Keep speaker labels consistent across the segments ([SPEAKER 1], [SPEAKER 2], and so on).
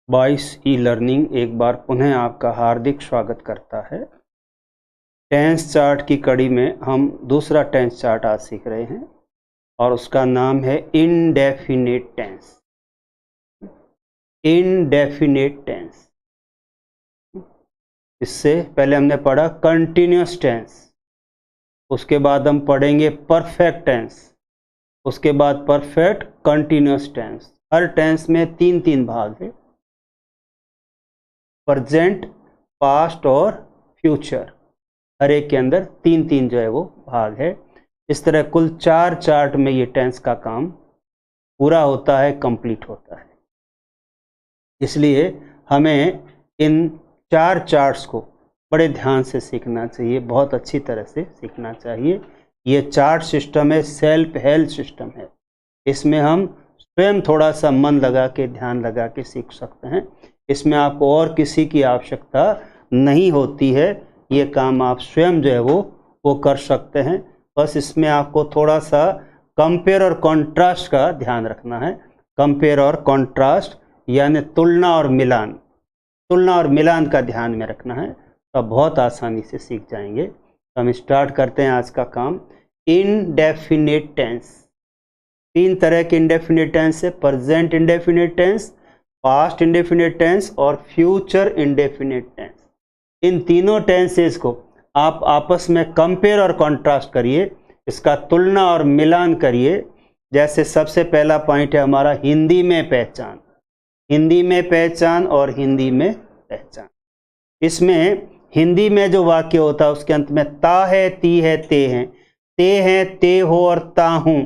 [SPEAKER 1] Boys e learning एक बार पुनः आपका हार्दिक स्वागत करता है। टेंस चार्ट की कड़ी में हम दूसरा टेंस चार्ट आज सीख रहे हैं और उसका नाम है इनडेफिनिट टेंस। Indefinite tense. इससे पहले हमने पढ़ा कंटिन्यूस टेंस, उसके बाद हम पढ़ेंगे परफेक्ट टेंस, उसके बाद परफेक्ट कंटिन्यूस टेंस। हर टेंस में तीन तीन भाग है, प्रेजेंट, पास्ट और फ्यूचर। हर एक के अंदर तीन तीन जो है वो भाग है। इस तरह कुल 4 चार्ट में ये टेंस का काम पूरा होता है, कंप्लीट होता है। इसलिए हमें इन 4 चार्ट्स को बड़े ध्यान से सीखना चाहिए, बहुत अच्छी तरह से सीखना चाहिए। ये चार्ट सिस्टम है, सेल्फ हेल्प सिस्टम है। इसमें हम स्वयं थोड़ा सा मन लगा के, ध्यान लगा के सीख सकते हैं। इसमें आपको और किसी की आवश्यकता नहीं होती है। ये काम आप स्वयं जो है वो कर सकते हैं। बस इसमें आपको थोड़ा सा कंपेयर और कॉन्ट्रास्ट का ध्यान रखना है। कंपेयर और कॉन्ट्रास्ट यानी तुलना और मिलान, तुलना और मिलान का ध्यान में रखना है, तो आप बहुत आसानी से सीख जाएंगे। तो हम स्टार्ट करते हैं आज का काम। Indefinite tense. 3 तरह के इनडेफिनिट टेंस है, present indefinite tense, past indefinite tense और फ्यूचर इंडेफिनिट टेंस। इन तीनों टेंसेस को आप आपस में कंपेयर और कॉन्ट्रास्ट करिए, इसका तुलना और मिलान करिए। जैसे सबसे पहला पॉइंट है हमारा हिंदी में पहचान। हिंदी में पहचान और हिंदी में पहचान। इसमें हिंदी में जो वाक्य होता है उसके अंत में ता है, ती है, ते हैं, ते हैं, ते हो और ता हूँ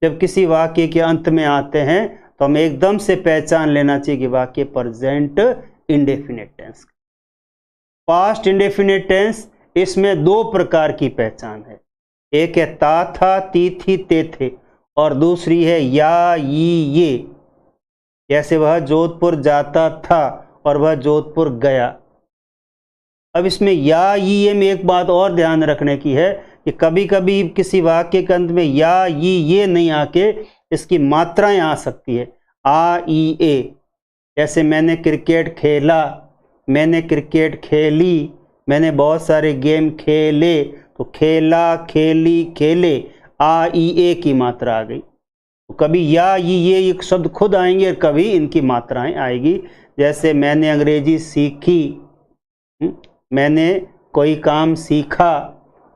[SPEAKER 1] जब किसी वाक्य के अंत में आते हैं तो हमें एकदम से पहचान लेना चाहिए कि वाक्य present indefinite tense. Past indefinite tense, इसमें 2 प्रकार की पहचान है। एक है ता था, ती थी, ते थे, और दूसरी है या, ये। जैसे वह जोधपुर जाता था और वह जोधपुर गया। अब इसमें या, ये में एक बात और ध्यान रखने की है कि कभी कभी किसी वाक्य के अंत में या, ये नहीं आके इसकी मात्राएं आ सकती है, आ, ई, ए। जैसे मैंने क्रिकेट खेला, मैंने क्रिकेट खेली, मैंने बहुत सारे गेम खेले, तो खेला, खेली, खेले, आ, ई, ए की मात्रा आ गई। तो कभी या, ये एक शब्द खुद आएंगे और कभी इनकी मात्राएं आएगी। जैसे मैंने अंग्रेजी सीखी, मैंने कोई काम सीखा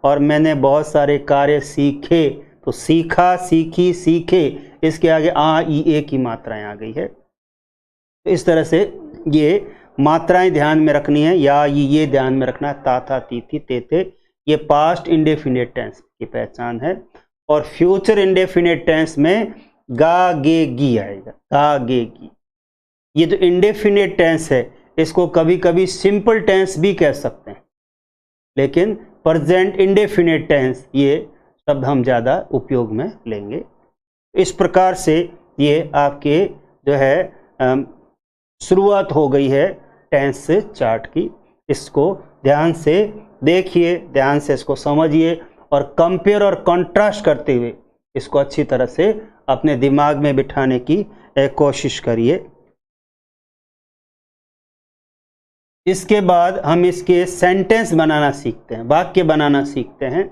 [SPEAKER 1] और मैंने बहुत सारे कार्य सीखे, तो सीखा, सीखी, सीखे, इसके आगे आ, ई, ए की मात्राएं आ गई है। तो इस तरह से ये मात्राएं ध्यान में रखनी है, या, ये ध्यान में रखना है। ता था, ती थी, ते थे, ये पास्ट इंडेफिनिट टेंस की पहचान है। और फ्यूचर इंडेफिनिट टेंस में गा, गे, गी आएगा, गा, गे, गी। ये जो इंडेफिनिट टेंस है इसको कभी कभी सिंपल टेंस भी कह सकते हैं, लेकिन प्रेजेंट इंडेफिनिट टेंस ये शब्द हम ज़्यादा उपयोग में लेंगे। इस प्रकार से ये आपके जो है शुरुआत हो गई है टेंस चार्ट की। इसको ध्यान से देखिए, ध्यान से इसको समझिए और कंपेयर और कॉन्ट्रास्ट करते हुए इसको अच्छी तरह से अपने दिमाग में बिठाने की कोशिश करिए। इसके बाद हम इसके सेंटेंस बनाना सीखते हैं, वाक्य बनाना सीखते हैं।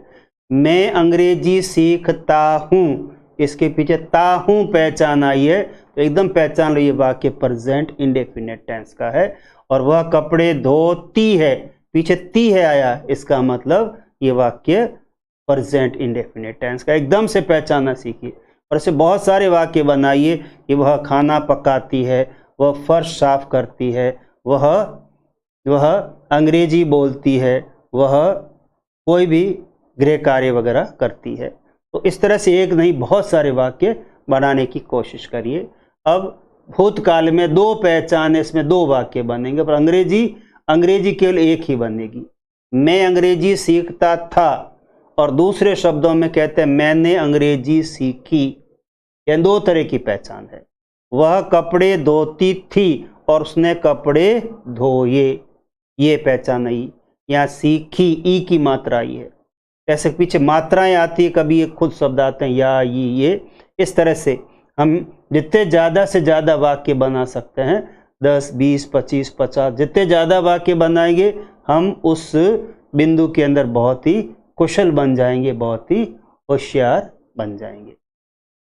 [SPEAKER 1] मैं अंग्रेजी सीखता हूँ, इसके पीछे ता हूँ पहचान आई है, तो एकदम पहचान लो ये वाक्य प्रेजेंट इंडेफिनिट टेंस का है। और वह कपड़े धोती है, पीछे ती है आया, इसका मतलब ये वाक्य प्रेजेंट इंडेफिनिट टेंस का। एकदम से पहचानना सीखिए और ऐसे बहुत सारे वाक्य बनाइए कि वह खाना पकाती है, वह फर्श साफ करती है, वह अंग्रेजी बोलती है, वह कोई भी गृह कार्य वगैरह करती है। तो इस तरह से एक नहीं बहुत सारे वाक्य बनाने की कोशिश करिए। अब भूतकाल में 2 पहचान, इसमें 2 वाक्य बनेंगे, पर अंग्रेजी केवल एक ही बनेगी। मैं अंग्रेजी सीखता था और दूसरे शब्दों में कहते हैं मैंने अंग्रेजी सीखी। यह 2 तरह की पहचान है। वह कपड़े धोती थी और उसने कपड़े धोए, ये पहचान आई। यहाँ सीखी, ई की मात्रा आई है। ऐसे पीछे मात्राएं आती है, कभी एक खुद शब्द आते हैं, या, ये। इस तरह से हम जितने ज़्यादा से ज़्यादा वाक्य बना सकते हैं 10, 20, 25, 50 जितने ज़्यादा वाक्य बनाएंगे हम उस बिंदु के अंदर बहुत ही कुशल बन जाएंगे, बहुत ही होशियार बन जाएंगे।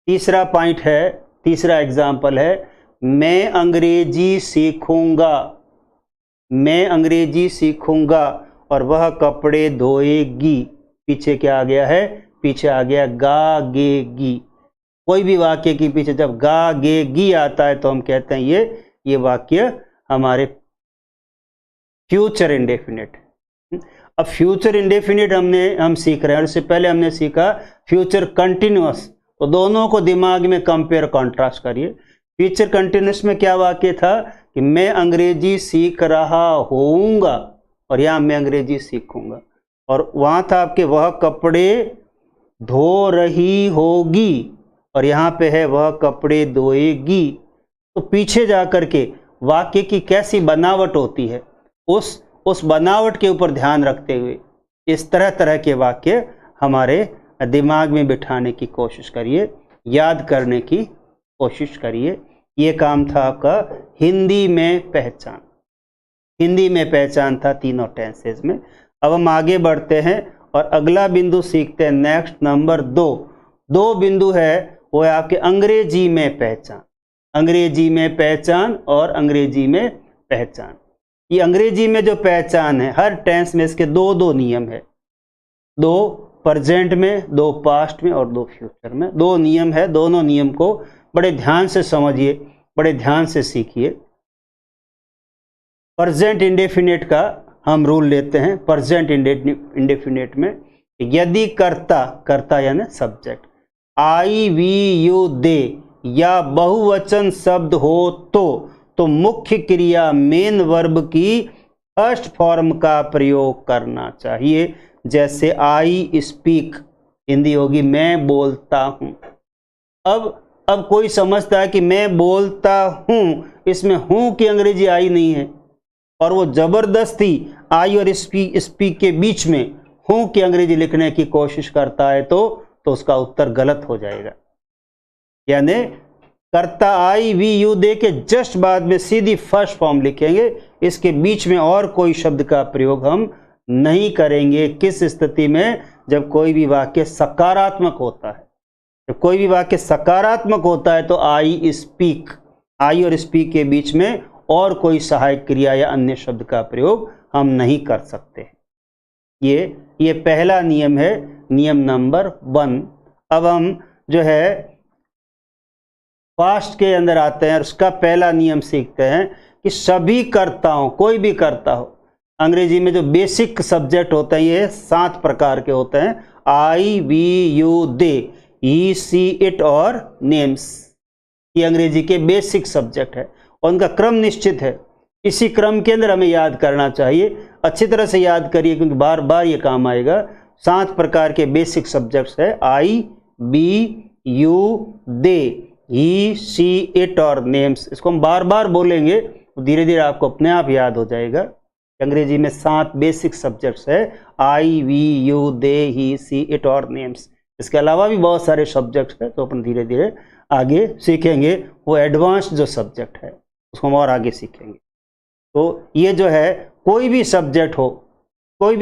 [SPEAKER 1] तीसरा पॉइंट है, तीसरा एग्जाम्पल है, मैं अंग्रेजी सीखूंगा। मैं अंग्रेजी सीखूंगा और वह कपड़े धोएगी। पीछे क्या आ गया है? पीछे आ गया गागेगी। कोई भी वाक्य के पीछे जब गागेगी आता है तो हम कहते हैं ये वाक्य हमारे फ्यूचर इंडेफिनिट। अब फ्यूचर इंडेफिनिट हम सीख रहे हैं, और इससे पहले हमने सीखा फ्यूचर कंटिन्यूअस। तो दोनों को दिमाग में कंपेयर कॉन्ट्रास्ट करिए। फ्यूचर कंटिन्यूअस में क्या वाक्य था कि मैं अंग्रेजी सीख रहा होऊंगा, और यहाँ मैं अंग्रेजी सीखूंगा। और वहाँ था आपके वह कपड़े धो रही होगी, और यहाँ पे है वह कपड़े धोएगी। तो पीछे जा कर के वाक्य की कैसी बनावट होती है, उस बनावट के ऊपर ध्यान रखते हुए इस तरह के वाक्य हमारे दिमाग में बिठाने की कोशिश करिए, याद करने की कोशिश करिए। ये काम था आपका हिंदी में पहचान। हिंदी में पहचान था तीनों टेंसेज में। अब हम आगे बढ़ते हैं और अगला बिंदु सीखते हैं। नेक्स्ट नंबर 2 बिंदु है, वो है आपके अंग्रेजी में पहचान। अंग्रेजी में पहचान और अंग्रेजी में पहचान। ये अंग्रेजी में जो पहचान है, हर टेंस में इसके 2 नियम है। 2 प्रेजेंट में, 2 पास्ट में और 2 फ्यूचर में। 2 नियम है। दोनों नियम को बड़े ध्यान से समझिए, बड़े ध्यान से सीखिए। प्रेजेंट इंडेफिनिट का हम रूल लेते हैं। प्रेजेंट इंडेफिनिट में यदि कर्ता यानी सब्जेक्ट आई, वी, यू, दे या बहुवचन शब्द हो तो मुख्य क्रिया मेन वर्ब की फर्स्ट फॉर्म का प्रयोग करना चाहिए। जैसे आई स्पीक, हिंदी होगी मैं बोलता हूं। अब कोई समझता है कि मैं बोलता हूं, इसमें हूं की अंग्रेजी आई नहीं है, और वो जबरदस्ती आई और स्पीक के बीच में हूं की अंग्रेजी लिखने की कोशिश करता है तो उसका उत्तर गलत हो जाएगा। यानी कर्ता आई, वी, यू दे के जस्ट बाद में सीधी फर्स्ट फॉर्म लिखेंगे। इसके बीच में और कोई शब्द का प्रयोग हम नहीं करेंगे। किस स्थिति में? जब कोई भी वाक्य सकारात्मक होता है। जब कोई भी वाक्य सकारात्मक होता है तो आई स्पीक, आई और स्पीक के बीच में और कोई सहायक क्रिया या अन्य शब्द का प्रयोग हम नहीं कर सकते। ये पहला नियम है, नियम नंबर 1। अब हम जो है पास्ट के अंदर आते हैं और उसका पहला नियम सीखते हैं कि सभी कर्ताओं, कोई भी कर्ता हो, अंग्रेजी में जो बेसिक सब्जेक्ट होते हैं ये 7 प्रकार के होते हैं। I, we, you, they, he, she, it और नेम्स। ये अंग्रेजी के बेसिक सब्जेक्ट है और उनका क्रम निश्चित है। इसी क्रम के अंदर हमें याद करना चाहिए। अच्छी तरह से याद करिए क्योंकि बार बार ये काम आएगा। 7 प्रकार के बेसिक सब्जेक्ट्स है। I, we, you, they, he, she, it और नेम्स। इसको हम बार बार बोलेंगे तो धीरे धीरे आपको अपने आप याद हो जाएगा। अंग्रेजी में 7 बेसिक सब्जेक्ट्स है। I, we, you, they, he, she, it और नेम्स। इसके अलावा भी बहुत सारे सब्जेक्ट्स है तो अपन धीरे धीरे आगे सीखेंगे। वो एडवांस्ड जो सब्जेक्ट है उसको हम और आगे सीखेंगे। तो ये जो है कोई भी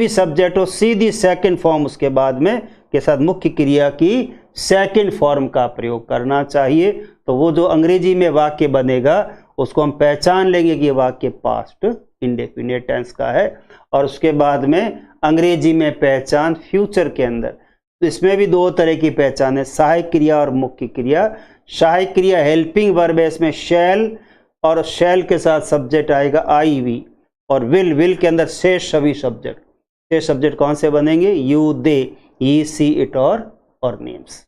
[SPEAKER 1] सब्जेक्ट हो सीधी सेकंड फॉर्म उसके बाद में के साथ मुख्य क्रिया की सेकंड फॉर्म का प्रयोग करना चाहिए। तो वो जो अंग्रेजी में वाक्य बनेगा उसको हम पहचान लेंगे कि ये वाक्य पास्ट इंडेफिनिट टेंस का है। और उसके बाद में अंग्रेजी में पहचान फ्यूचर के अंदर, तो इसमें भी 2 तरह की पहचान है, सहायक क्रिया और मुख्य क्रिया। सहायक क्रिया हेल्पिंग वर्ब है, इसमें शैल और शैल के साथ सब्जेक्ट आएगा आई, वी, और विल के अंदर शेष सभी सब्जेक्ट। शेष सब्जेक्ट कौन से बनेंगे? You, they, he, she, it और नेम्स।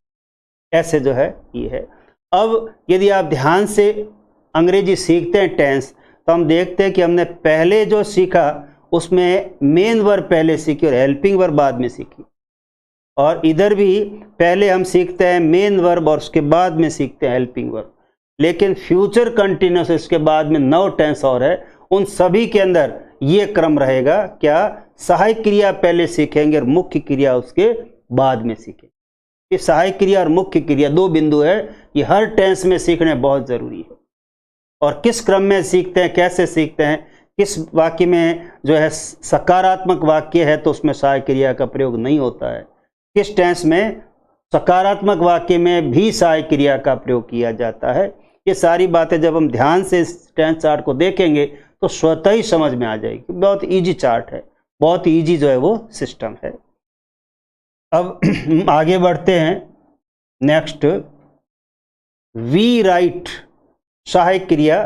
[SPEAKER 1] ऐसे जो है ये है। अब यदि आप ध्यान से अंग्रेजी सीखते हैं टेंस तो हम देखते हैं कि हमने पहले जो सीखा उसमें मेन वर्ब पहले सीखी और हेल्पिंग वर्ब बाद में सीखी। और इधर भी पहले हम सीखते हैं मेन वर्ब और उसके बाद में सीखते हैं हेल्पिंग वर्ब। लेकिन फ्यूचर कंटिन्यूअस इसके बाद में 9 टेंस और है, उन सभी के अंदर ये क्रम रहेगा। क्या? सहायक क्रिया पहले सीखेंगे और मुख्य क्रिया उसके बाद में सीखेंगे। ये सहायक क्रिया और मुख्य क्रिया 2 बिंदु है, ये हर टेंस में सीखने बहुत जरूरी है। और किस क्रम में सीखते हैं, कैसे सीखते हैं। किस वाक्य में जो है सकारात्मक वाक्य है तो उसमें सहायक क्रिया का प्रयोग नहीं होता है, किस टेंस में सकारात्मक वाक्य में भी सहायक क्रिया का प्रयोग किया जाता है। ये सारी बातें जब हम ध्यान से इस टेंस चार्ट को देखेंगे तो स्वतः ही समझ में आ जाएगी। बहुत इजी चार्ट है, बहुत इजी जो है वो सिस्टम है। अब आगे बढ़ते हैं। नेक्स्ट, वी राइट सहायक क्रिया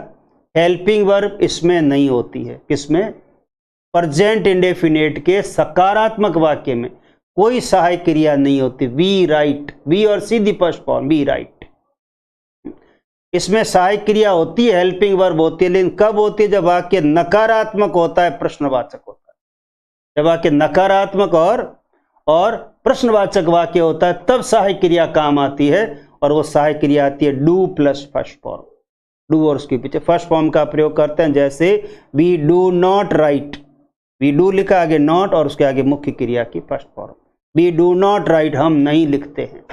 [SPEAKER 1] हेल्पिंग वर्ब इसमें नहीं होती है। किसमें? प्रेजेंट इंडेफिनिट के सकारात्मक वाक्य में कोई सहायक क्रिया नहीं होती। वी राइट, वी और सीधी फर्स्ट फॉर्म वी राइट, इसमें सहायक क्रिया होती है, हेल्पिंग वर्ब होती है, लेकिन कब होती है? जब वाक्य नकारात्मक होता है, प्रश्नवाचक होता है। जब वाक्य नकारात्मक और प्रश्नवाचक वाक्य होता है तब सहायक क्रिया काम आती है, और वो सहायक क्रिया आती है do plus first form. Do और उसके पीछे फर्स्ट फॉर्म का प्रयोग करते हैं, जैसे we do not write, we do लिखा, आगे नॉट और उसके आगे मुख्य क्रिया की first form. We do not write, हम नहीं लिखते हैं।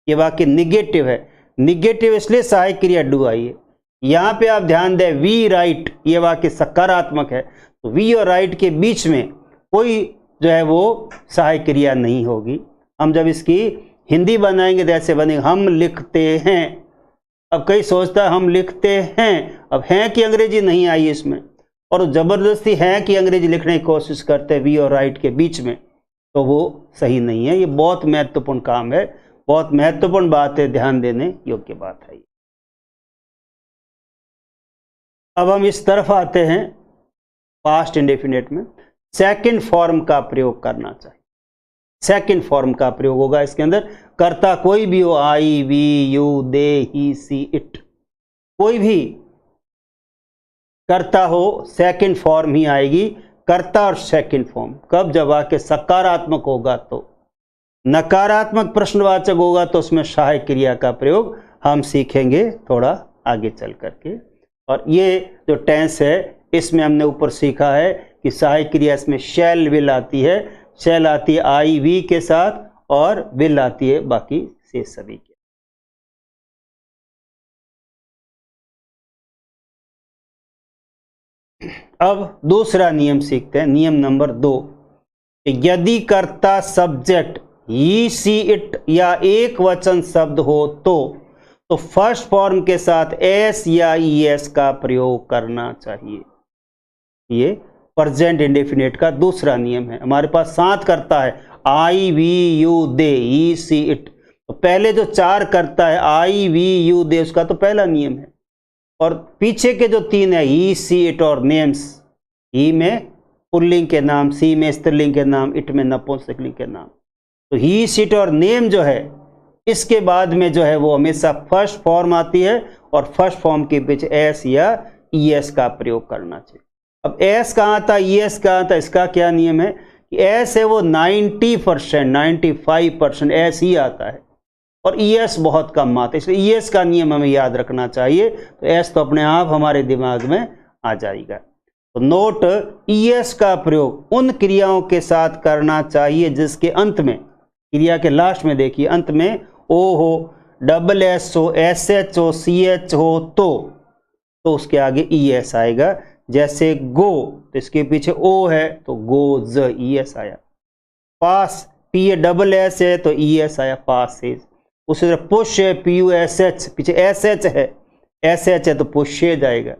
[SPEAKER 1] ये वाक्य निगेटिव है, निगेटिव इसलिए सहायक क्रिया डू आई है। यहाँ पे आप ध्यान दें, वी राइट, ये वाक्य सकारात्मक है, तो वी और राइट के बीच में कोई जो है वो सहायक क्रिया नहीं होगी। हम जब इसकी हिंदी बनाएंगे तो ऐसे बनेगा, हम लिखते हैं। अब कई सोचता है हम लिखते हैं, अब हैं की अंग्रेजी नहीं आई इसमें, और जबरदस्ती हैं की अंग्रेजी लिखने की कोशिश करते हैं वी और राइट के बीच में, तो वो सही नहीं है। ये बहुत महत्वपूर्ण काम है, बहुत महत्वपूर्ण बात है, ध्यान देने योग्य बात है। अब हम इस तरफ आते हैं, पास्ट इंडेफिनिट में सेकंड फॉर्म का प्रयोग करना चाहिए। सेकंड फॉर्म का प्रयोग होगा इसके अंदर, कर्ता कोई भी हो, I, we, you, they, he, she, it, कोई भी कर्ता हो, सेकंड फॉर्म ही आएगी। कर्ता और सेकंड फॉर्म कब? जब वाक्य सकारात्मक होगा तो। नकारात्मक प्रश्नवाचक होगा तो उसमें सहायक क्रिया का प्रयोग हम सीखेंगे थोड़ा आगे चल करके। और ये जो टेंस है इसमें हमने ऊपर सीखा है कि सहायक क्रिया इसमें शैल विल आती है, शैल आती है आई वी के साथ, और विल आती है बाकी से सभी के। अब दूसरा नियम सीखते हैं, नियम नंबर 2। यदि कर्ता सब्जेक्ट ही, सी, इट या एक वचन शब्द हो तो फर्स्ट फॉर्म के साथ एस या ईएस का प्रयोग करना चाहिए। ये प्रेजेंट इंडेफिनिट का दूसरा नियम है। हमारे पास 7 कर्ता है, I, we, you, they, he, she, it. तो पहले जो 4 कर्ता है आई, वी, यू, दे, उसका तो पहला नियम है, और पीछे के जो 3 है ही, सी, इट और नेम्स, ही में पुल्लिंग के नाम, सी में स्त्रीलिंग के नाम, इट में नपुंसकलिंग के नाम। तो ही, सी, इट और नेम जो है इसके बाद में जो है वो हमेशा फर्स्ट फॉर्म आती है, और फर्स्ट फॉर्म के पीछे एस या ईएस का प्रयोग करना चाहिए। अब एस कहाँ था, ईएस कहाँ था? इसका क्या नियम है कि एस है वो 90%, 95% एस ही आता है, और ईएस बहुत कम आता है, इसलिए ईएस का नियम हमें याद रखना चाहिए। तो एस तो अपने आप हमारे दिमाग में आ जाएगा। तो नोट, ईएस का प्रयोग उन क्रियाओं के साथ करना चाहिए जिसके अंत में, क्रिया के लास्ट में देखिए, अंत में ओ हो, डबल एस हो, एस एच हो, सी एच हो तो उसके आगे ईएस आएगा। जैसे गो तो इसके पीछे ओ है तो गोज, ईएस आया। Pass, P A double S है तो ईएस आया, पासेज। उसी तरह पुश है, पी यू एस एच, पीछे एस एच है, एस एच है तो पुशेज आएगा।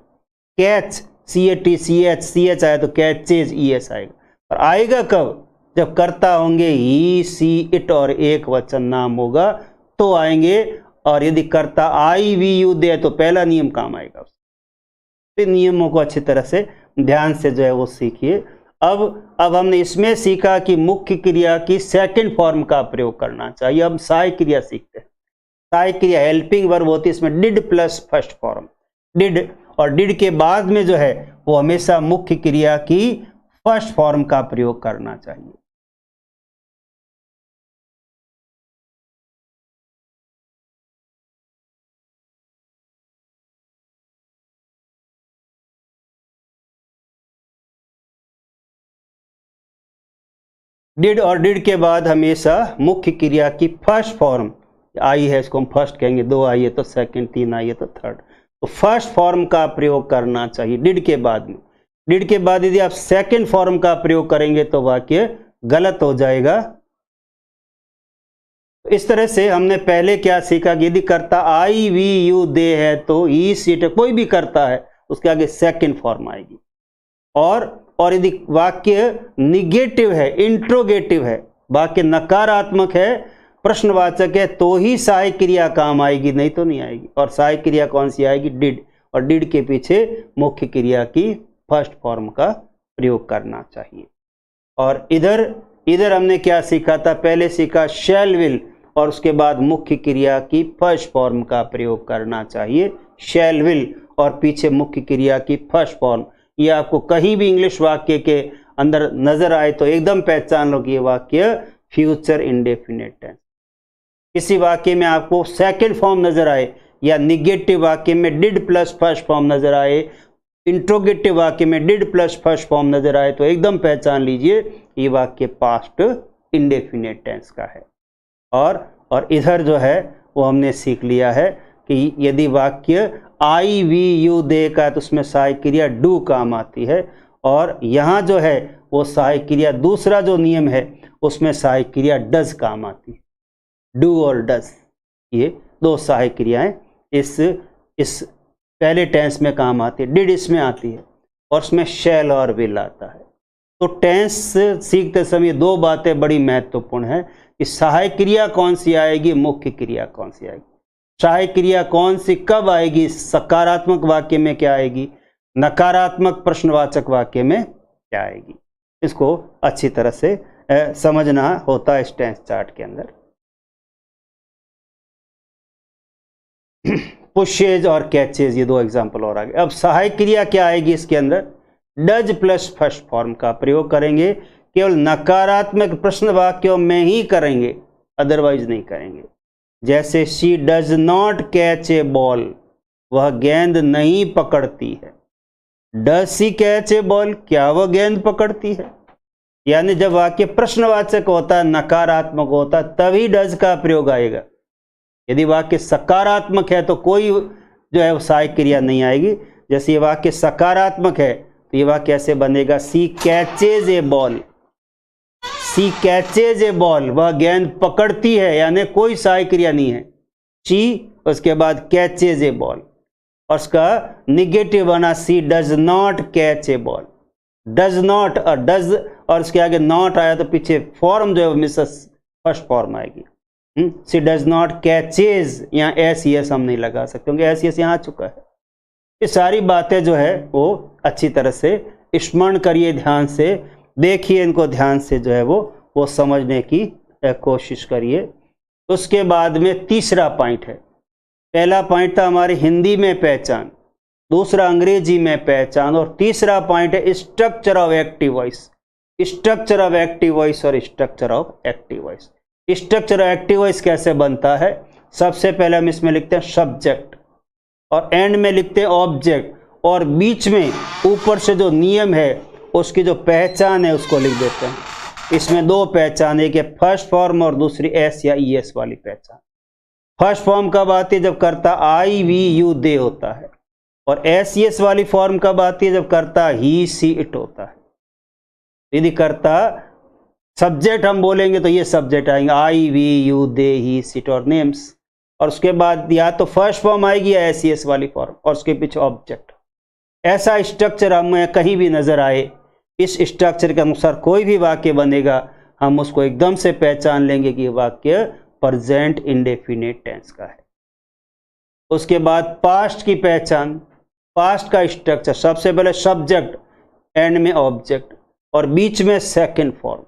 [SPEAKER 1] Catch, C A T C H आया तो कैचेज, ईएस आएगा। और आएगा कब? जब कर्ता होंगे ही, सी, इट और एक वचन नाम होगा तो आएंगे, और यदि कर्ता आई, वी, यू, दे तो पहला नियम काम आएगा। तो नियमों को अच्छी तरह से ध्यान से जो है वो सीखिए। अब हमने इसमें सीखा कि मुख्य क्रिया की सेकंड फॉर्म का प्रयोग करना चाहिए। अब सहायक क्रिया सीखते हैं। सहायक क्रिया हेल्पिंग वर्ब होती है, इसमें did plus first form, did, और डिड के बाद में जो है वो हमेशा मुख्य क्रिया की फर्स्ट फॉर्म का प्रयोग करना चाहिए। डिड और डिड के बाद हमेशा मुख्य क्रिया की फर्स्ट फॉर्म आई है, इसको हम फर्स्ट कहेंगे, 2 आई है तो सेकंड, 3 आई है तो थर्ड। तो फर्स्ट फॉर्म का प्रयोग करना चाहिए डिड के बाद में। डिड के बाद यदि आप सेकंड फॉर्म का प्रयोग करेंगे तो वाक्य गलत हो जाएगा। इस तरह से हमने पहले क्या सीखा कि यदि कर्ता आई वी यू दे है तो ही सीट, कोई भी करता है उसके आगे सेकंड फॉर्म आएगी। और यदि वाक्य निगेटिव है, इंट्रोगेटिव है, वाक्य नकारात्मक है, प्रश्नवाचक है, तो ही सहायक क्रिया काम आएगी, नहीं तो नहीं आएगी। और सहायक क्रिया कौन सी आएगी? डिड। और डिड के पीछे मुख्य क्रिया की फर्स्ट फॉर्म का प्रयोग करना चाहिए। और इधर हमने क्या सीखा था? पहले सीखा शैल विल, और उसके बाद मुख्य क्रिया की फर्स्ट फॉर्म का प्रयोग करना चाहिए। शैल विल और पीछे मुख्य क्रिया की फर्स्ट फॉर्म। ये आपको कहीं भी इंग्लिश वाक्य के अंदर नजर आए तो एकदम पहचान लो कि ये वाक्य फ्यूचर इंडेफिनिट टेंस। किसी वाक्य में आपको सेकंड फॉर्म नजर आए, या निगेटिव वाक्य में डिड प्लस फर्स्ट फॉर्म नजर आए, इंट्रोगेटिव वाक्य में डिड प्लस फर्स्ट फॉर्म नजर आए, तो एकदम पहचान लीजिए ये वाक्य पास्ट इंडेफिनिट टेंस का है। और इधर जो है वो हमने सीख लिया है कि यदि वाक्य आई वी यू दे का है तो उसमें सहायक क्रिया डू काम आती है। और यहाँ जो है वो सहायक क्रिया, दूसरा जो नियम है उसमें सहायक क्रिया डज काम आती है। डू और डज, ये दो सहायक क्रियाएं इस पहले टेंस में काम आती है। डिड इसमें आती है और उसमें शैल और विल आता है। तो टेंस सीखते समय दो बातें बड़ी महत्वपूर्ण है कि सहायक क्रिया कौन सी आएगी, मुख्य क्रिया कौन सी आएगी। सहायक क्रिया कौन सी कब आएगी? सकारात्मक वाक्य में क्या आएगी, नकारात्मक प्रश्नवाचक वाक्य में क्या आएगी। इसको अच्छी तरह से समझना होता है इस टेंस चार्ट के अंदर। पुशेज और कैचेज, ये दो एग्जाम्पल और आगे। अब सहायक क्रिया क्या आएगी इसके अंदर? डज प्लस फर्स्ट फॉर्म का प्रयोग करेंगे। केवल नकारात्मक प्रश्न वाक्यों में ही करेंगे, अदरवाइज नहीं करेंगे। जैसे she does not catch a ball, वह गेंद नहीं पकड़ती है। Does she catch a ball, क्या वह गेंद पकड़ती है? यानी जब वाक्य प्रश्नवाचक होता है, नकारात्मक होता है, तभी डज का प्रयोग आएगा। यदि वाक्य सकारात्मक है तो कोई जो है सहायक क्रिया नहीं आएगी। जैसे ये वाक्य सकारात्मक है तो ये वाक्य कैसे बनेगा? सी कैचेज ए बॉल, सी कैचेज ए बॉल, वह गेंद पकड़ती है, यानी कोई सहायक क्रिया नहीं है। शी, उसके बाद कैचेज ए बॉल, और उसका निगेटिव बना she does not catch a ball. Does not और डज और उसके आगे नॉट आया तो पीछे फॉर्म जो है मिसेस फर्स्ट फॉर्म आएगी। सी डज नॉट कैचेज, यहाँ एस यस हम नहीं लगा सकते क्योंकि एस यस यहाँ आ चुका है। ये सारी बातें जो है वो अच्छी तरह से स्मरण करिए, ध्यान से देखिए, इनको ध्यान से जो है वो समझने की कोशिश करिए। उसके बाद में तीसरा पॉइंट है। पहला पॉइंट था हमारी हिंदी में पहचान, दूसरा अंग्रेजी में पहचान, और तीसरा पॉइंट है structure of active voice. Structure of active voice और structure of active voice. Structure of active voice कैसे बनता है? सबसे पहले हम इसमें लिखते हैं सब्जेक्ट, और एंड में लिखते हैं ऑब्जेक्ट, और बीच में ऊपर से जो नियम है उसकी जो पहचान है उसको लिख देते हैं। इसमें दो पहचान, एक है फर्स्ट फॉर्म और दूसरी एस या ई एस वाली पहचान। फर्स्ट फॉर्म कब आती है? जब कर्ता आई वी यू दे होता है। और एस ई एस वाली फॉर्म कब आती है? जब कर्ता ही सी इट होता है। यदि कर्ता सब्जेक्ट हम बोलेंगे तो ये सब्जेक्ट आएंगे, I we you they he she it और नेम्स। और उसके बाद या तो फर्स्ट फॉर्म आएगी या एस ई एस वाली फॉर्म, और उसके पीछे ऑब्जेक्ट। ऐसा स्ट्रक्चर हमें कहीं भी नजर आए, इस स्ट्रक्चर के अनुसार कोई भी वाक्य बनेगा, हम उसको एकदम से पहचान लेंगे कि वाक्य प्रेजेंट इंडेफिनिट टेंस का है। उसके बाद पास्ट की पहचान। पास्ट का स्ट्रक्चर, सबसे पहले सब्जेक्ट, एंड में ऑब्जेक्ट, और बीच में सेकंड फॉर्म।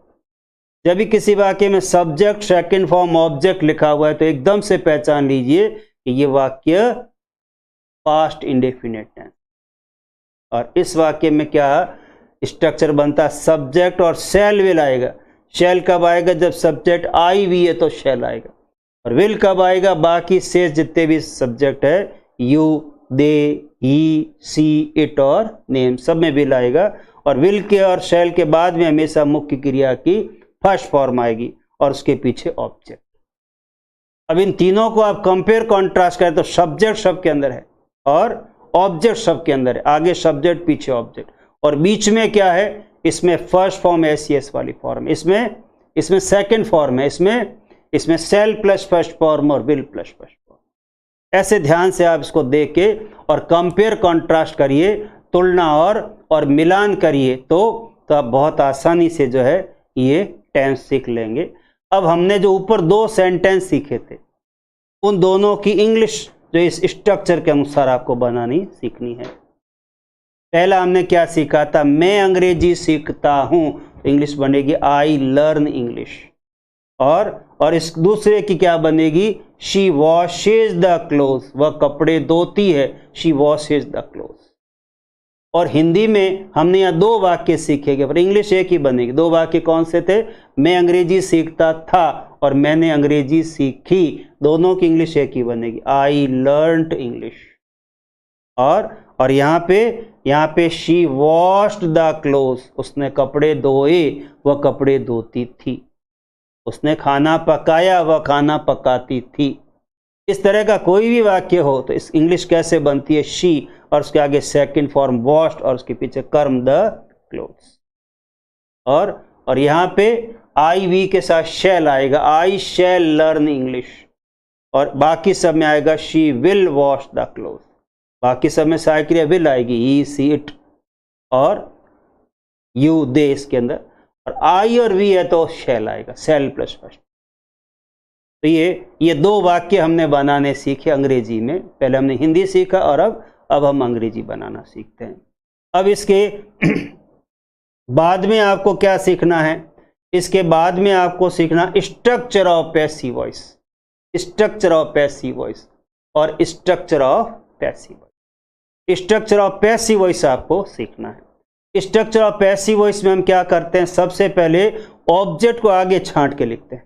[SPEAKER 1] जब भी किसी वाक्य में सब्जेक्ट, सेकंड फॉर्म, ऑब्जेक्ट लिखा हुआ है तो एकदम से पहचान लीजिए कि ये वाक्य पास्ट इंडेफिनिट टेंस। और इस वाक्य में क्या स्ट्रक्चर बनता है? सब्जेक्ट और शैल विल आएगा। शैल कब आएगा? जब सब्जेक्ट आई वी है तो शैल आएगा। और विल कब आएगा? बाकी शेष जितने भी सब्जेक्ट है, you, they, he, she, it और नेम, सब में विल आएगा। और विल के और शैल के बाद में हमेशा मुख्य क्रिया की फर्स्ट फॉर्म आएगी और उसके पीछे ऑब्जेक्ट। अब इन तीनों को आप कंपेयर कॉन्ट्रास्ट करें तो सब्जेक्ट सबके अंदर है, और ऑब्जेक्ट सबके अंदर है, आगे सब्जेक्ट पीछे ऑब्जेक्ट, और बीच में क्या है, इसमें फर्स्ट फॉर्म एस वाली फॉर्म, इसमें सेकंड फॉर्म है, इसमें सेल प्लस फर्स्ट फॉर्म और विल प्लस फर्स्ट फॉर्म। ऐसे ध्यान से आप इसको देख के और कंपेयर कॉन्ट्रास्ट करिए, तुलना और मिलान करिए, तो आप बहुत आसानी से जो है ये टेंस सीख लेंगे। अब हमने जो ऊपर 2 सेंटेंस सीखे थे, उन दोनों की इंग्लिश जो इस स्ट्रक्चर के अनुसार आपको बनानी सीखनी है। पहला हमने क्या सीखा था, मैं अंग्रेजी सीखता हूं, इंग्लिश बनेगी आई लर्न इंग्लिश। और इस दूसरे की क्या बनेगी, शी वॉशेज द क्लोथ, वह कपड़े धोती है, शी वॉशेज द क्लोथ। और हिंदी में हमने यहाँ 2 वाक्य सीखेंगे, पर इंग्लिश एक ही बनेगी। 2 वाक्य कौन से थे, मैं अंग्रेजी सीखता था और मैंने अंग्रेजी सीखी, दोनों की इंग्लिश एक ही बनेगी, आई लर्नड इंग्लिश। और यहाँ पे शी वॉश्ड द क्लोथ्स, उसने कपड़े धोए, वह कपड़े धोती थी। उसने खाना पकाया, वह खाना पकाती थी। इस तरह का कोई भी वाक्य हो तो इस इंग्लिश कैसे बनती है, शी और उसके आगे सेकंड फॉर्म वॉश्ड और उसके पीछे कर्म द क्लोथ्स। और यहाँ पे आई वी के साथ शैल आएगा, आई शैल लर्न इंग्लिश। और बाकी सब में आएगा she will wash the cloth, बाकी सब में सहायक क्रिया विल आएगी, ही सी इट और यू दे इसके अंदर। और आई और वी है तो शैल आएगा, शैल प्लस फर्स्ट। तो ये 2 वाक्य हमने बनाने सीखे अंग्रेजी में। पहले हमने हिंदी सीखा और अब हम अंग्रेजी बनाना सीखते हैं। अब इसके बाद में आपको क्या सीखना है, इसके बाद में आपको सीखना structure of passive voice, structure of passive voice और structure of passive voice. Structure of passive voice आपको सीखना है। स्ट्रक्चर ऑफ पैसिव वॉइस में हम क्या करते हैं, सबसे पहले ऑब्जेक्ट को आगे छांट के लिखते हैं,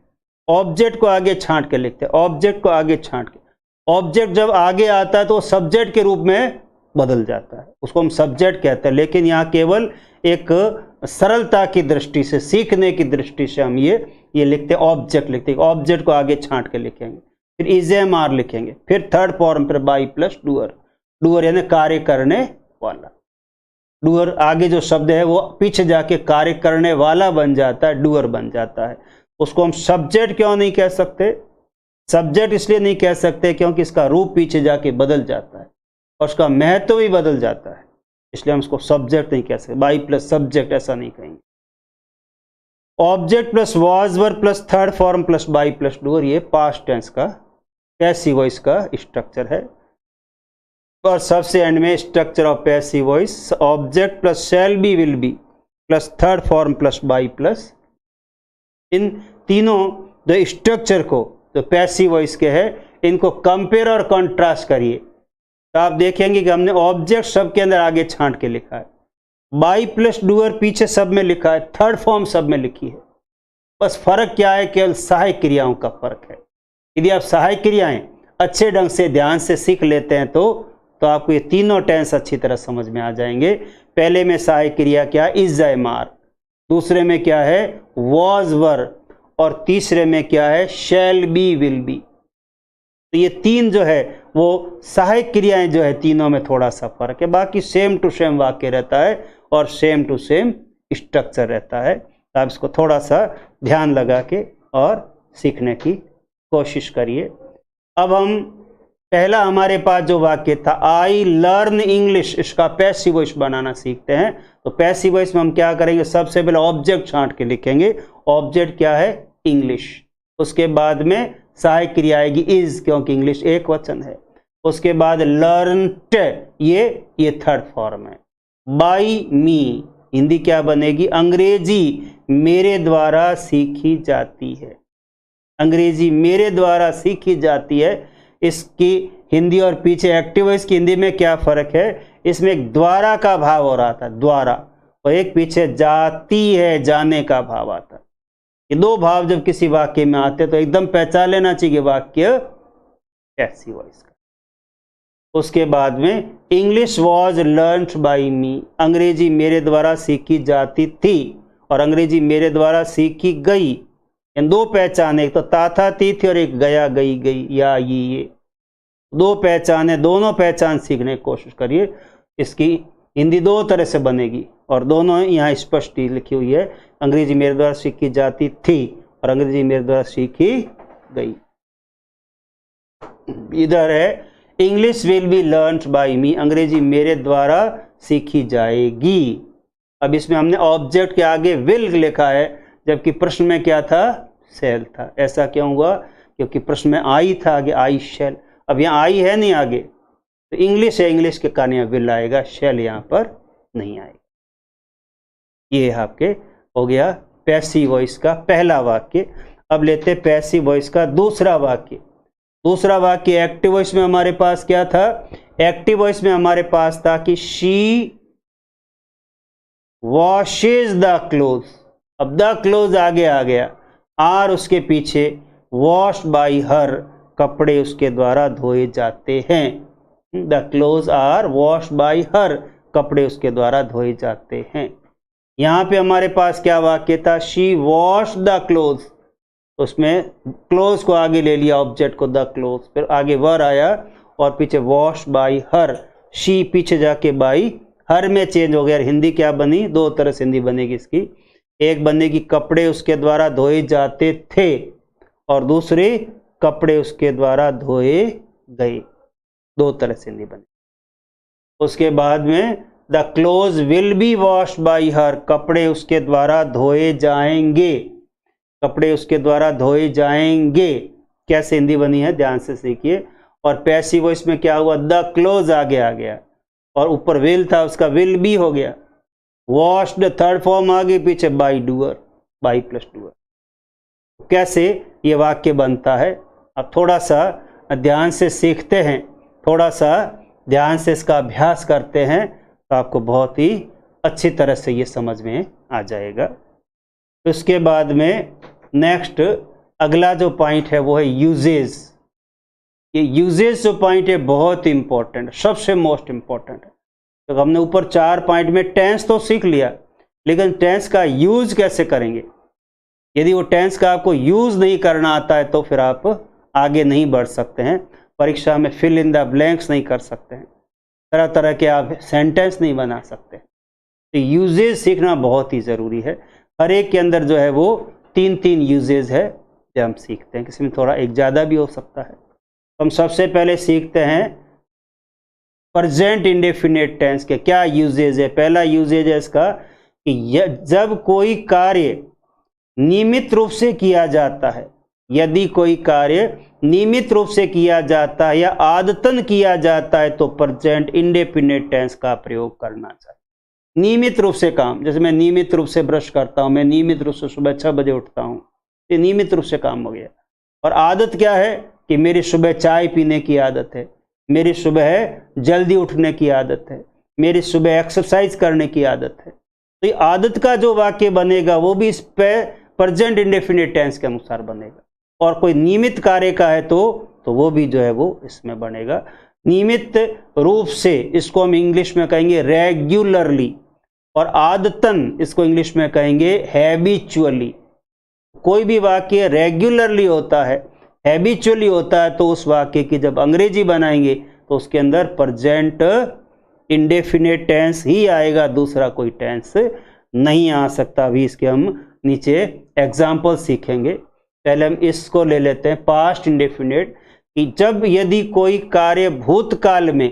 [SPEAKER 1] ऑब्जेक्ट को आगे छांट के लिखते हैं, ऑब्जेक्ट को आगे छांट के। ऑब्जेक्ट जब आगे आता है तो सब्जेक्ट के रूप में बदल जाता है, उसको हम सब्जेक्ट कहते हैं। लेकिन यहाँ केवल एक सरलता की दृष्टि से, सीखने की दृष्टि से हम ये लिखते हैं, ऑब्जेक्ट लिखते हैं। ऑब्जेक्ट को आगे छांट के लिखेंगे, फिर इज़-एम-आर लिखेंगे, फिर थर्ड फॉर्म पर बाई प्लस डूअर, डूअर यानी कार्य करने वाला। डूअर आगे जो शब्द है वो पीछे जाके कार्य करने वाला बन जाता है, डूअर बन जाता है। उसको हम सब्जेक्ट क्यों नहीं कह सकते, सब्जेक्ट इसलिए नहीं कह सकते क्योंकि इसका रूप पीछे जाके बदल जाता है और उसका महत्व भी बदल जाता है, इसलिए हम उसको सब्जेक्ट नहीं कह सकते, बाई प्लस सब्जेक्ट ऐसा नहीं कहेंगे। Object plus was were plus third form plus by plus doer, ये पास्ट टेंस का पैसिव वॉइस का स्ट्रक्चर है। और सबसे एंड में structure of passive voice, object plus shall be will be plus third form plus by plus. इन तीनों जो स्ट्रक्चर को जो पैसिव वॉइस के है, इनको कंपेयर और कॉन्ट्रास्ट करिए तो आप देखेंगे कि हमने ऑब्जेक्ट सब के अंदर आगे छांट के लिखा है, बाई प्लस डूअर पीछे सब में लिखा है, थर्ड फॉर्म सब में लिखी है। बस फर्क क्या है, केवल सहायक क्रियाओं का फर्क है। यदि आप सहायक क्रियाएं अच्छे ढंग से ध्यान से सीख लेते हैं तो आपको ये तीनों टेंस अच्छी तरह समझ में आ जाएंगे। पहले में सहायक क्रिया क्या है, इज़-एम-आर, दूसरे में क्या है, वॉज वर, और तीसरे में क्या है, शैल बी विल बी। तो ये तीन जो है वो सहायक क्रियाएं जो है, तीनों में थोड़ा सा फर्क है, बाकी सेम टू सेम वाक्य रहता है और सेम टू सेम स्ट्रक्चर रहता है। तो आप इसको थोड़ा सा ध्यान लगा के और सीखने की कोशिश करिए। अब हम पहला हमारे पास जो वाक्य था, आई लर्न इंग्लिश, इसका पैसिव वॉइस बनाना सीखते हैं। तो पैसिव वॉइस में हम क्या करेंगे, सबसे पहले ऑब्जेक्ट छांट के लिखेंगे। ऑब्जेक्ट क्या है, इंग्लिश। उसके बाद में सहायक क्रिया आएगी इज, क्योंकि इंग्लिश एक वचन है। उसके बाद लर्नड, ये थर्ड फॉर्म है। बाई मी, हिंदी क्या बनेगी, अंग्रेजी मेरे द्वारा सीखी जाती है, अंग्रेजी मेरे द्वारा सीखी जाती है। इसकी हिंदी और पीछे एक्टिव वॉइस की हिंदी में क्या फर्क है, इसमें एक द्वारा का भाव हो रहा था, द्वारा, और एक पीछे जाती है, जाने का भाव आता है। ये दो भाव जब किसी वाक्य में आते तो एकदम पहचान लेना चाहिए वाक्य पैसिव वॉइस का। उसके बाद में इंग्लिश वॉज लर्न्ड बाई मी, अंग्रेजी मेरे द्वारा सीखी जाती थी और अंग्रेजी मेरे द्वारा सीखी गई। इन दो पहचान, एक तो था थी और एक गया गई गई या ये। दो पहचान है, दोनों पहचान सीखने की कोशिश करिए। इसकी हिंदी दो तरह से बनेगी और दोनों यहाँ स्पष्ट लिखी हुई है। अंग्रेजी मेरे द्वारा सीखी जाती थी और अंग्रेजी मेरे द्वारा सीखी गई। इधर है English will be learned by me, अंग्रेजी मेरे द्वारा सीखी जाएगी। अब इसमें हमने ऑब्जेक्ट के आगे विल लिखा है, जबकि प्रश्न में क्या था, शैल था। ऐसा क्यों हुआ, क्योंकि प्रश्न में आई था, आगे आई शैल। अब यहाँ आई है नहीं आगे, तो इंग्लिश है, इंग्लिश के कारण यहाँ विल आएगा, शैल यहाँ पर नहीं आएगा। ये आपके हो गया पैसिव वॉइस का पहला वाक्य। अब लेते पैसिव वॉइस का दूसरा वाक्य। दूसरा वाक्य एक्टिव वॉइस में हमारे पास क्या था, एक्टिव वॉइस में हमारे पास था कि शी वॉशेज द क्लोथ। अब द क्लोथ आगे आ गया, आर उसके पीछे, वॉश्ड बाय हर, कपड़े उसके द्वारा धोए जाते हैं। The cloth are washed by her, कपड़े उसके द्वारा धोए जाते हैं। यहाँ पे हमारे पास क्या वाक्य था, शी वॉश्ड द क्लोथ, उसमें क्लोथ को आगे ले लिया, ऑब्जेक्ट को द क्लोथ, फिर आगे वर आया और पीछे वॉश बाय हर, शी पीछे जाके बाई, हर में चेंज हो गया। हिंदी क्या बनी, दो तरह से हिंदी बनेगी इसकी, एक बनेगी कपड़े उसके द्वारा धोए जाते थे और दूसरी कपड़े उसके द्वारा धोए गए, दो तरह से हिंदी बनी। उसके बाद में the cloth will be washed by her, कपड़े उसके द्वारा धोए जाएंगे, कपड़े उसके द्वारा धोए जाएंगे। कैसे हिंदी बनी है ध्यान से सीखिए। और पैसिव वॉइस में क्या हुआ, द क्लोज आगे आ गया और ऊपर विल था, उसका विल बी हो गया। वॉश्ड थर्ड फॉर्म आगे पीछे by doer, by plus doer. कैसे ये वाक्य बनता है, अब थोड़ा सा ध्यान से सीखते हैं, थोड़ा सा ध्यान से इसका अभ्यास करते हैं, तो आपको बहुत ही अच्छी तरह से ये समझ में आ जाएगा। उसके बाद में नेक्स्ट अगला जो पॉइंट है वो है यूजेज। ये यूजेज जो पॉइंट है बहुत इंपॉर्टेंट, सबसे मोस्ट इंपॉर्टेंट है। तो हमने ऊपर 4 पॉइंट में टेंस तो सीख लिया, लेकिन टेंस का यूज कैसे करेंगे। यदि वो टेंस का आपको यूज नहीं करना आता है तो फिर आप आगे नहीं बढ़ सकते हैं, परीक्षा में फिल इन द ब्लैंक्स नहीं कर सकते हैं, तरह तरह के आप सेंटेंस नहीं बना सकते। तो यूजेज सीखना बहुत ही ज़रूरी है। हर एक के अंदर जो है वो 3-3 यूजेज है जो हम सीखते हैं, किसी में थोड़ा एक ज़्यादा भी हो सकता है। तो हम सबसे पहले सीखते हैं प्रेजेंट इंडेफिनिट टेंस के क्या यूजेज है। पहला यूजेज है इसका कि जब कोई कार्य नियमित रूप से किया जाता है, यदि कोई कार्य नियमित रूप से किया जाता है या आदतन किया जाता है तो प्रेजेंट इंडेफिनिट टेंस का प्रयोग करना चाहिए। नियमित रूप से काम, जैसे मैं नियमित रूप से ब्रश करता हूँ, मैं नियमित रूप से सुबह 6 बजे उठता हूँ, ये नियमित रूप से काम हो गया। और आदत क्या है कि मेरी सुबह चाय पीने की आदत है, मेरी सुबह जल्दी उठने की आदत है, मेरी सुबह एक्सरसाइज करने की आदत है। तो ये आदत का जो वाक्य बनेगा वो भी इस पे प्रेजेंट इंडेफिनिट टेंस के अनुसार बनेगा। और कोई नियमित कार्य का है तो वो भी जो है वो इसमें बनेगा। नियमित रूप से, इसको हम इंग्लिश में कहेंगे रेगुलरली, और आदतन इसको इंग्लिश में कहेंगे हैबिचुअली। कोई भी वाक्य रेगुलरली होता है, हैबिचुअली होता है, तो उस वाक्य की जब अंग्रेजी बनाएंगे तो उसके अंदर प्रेजेंट इंडेफिनिट टेंस ही आएगा, दूसरा कोई टेंस नहीं आ सकता। अभी इसके हम नीचे एग्जाम्पल सीखेंगे। पहले हम इसको ले लेते हैं पास्ट इंडेफिनिट, कि जब यदि कोई कार्य भूतकाल में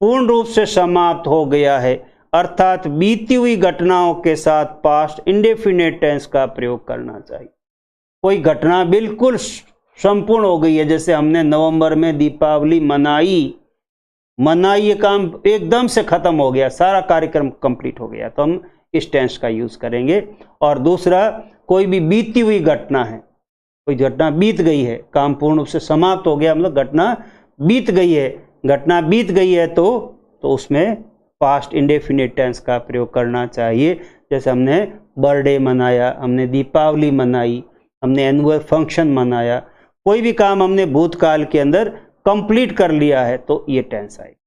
[SPEAKER 1] पूर्ण रूप से समाप्त हो गया है, अर्थात बीती हुई घटनाओं के साथ पास्ट इंडेफिनिट टेंस का प्रयोग करना चाहिए। कोई घटना बिल्कुल संपूर्ण हो गई है, जैसे हमने नवंबर में दीपावली मनाई, ये काम एकदम से खत्म हो गया, सारा कार्यक्रम कंप्लीट हो गया, तो हम इस टेंस का यूज करेंगे। और दूसरा, कोई भी बीती हुई घटना है, कोई घटना बीत गई है, काम पूर्ण रूप से समाप्त हो गया, मतलब घटना बीत गई है, घटना बीत गई है तो उसमें पास्ट इंडेफिनिट टेंस का प्रयोग करना चाहिए। जैसे हमने बर्थडे मनाया, हमने दीपावली मनाई, हमने एनुअल फंक्शन मनाया, कोई भी काम हमने भूतकाल के अंदर कंप्लीट कर लिया है तो ये टेंस आएगा।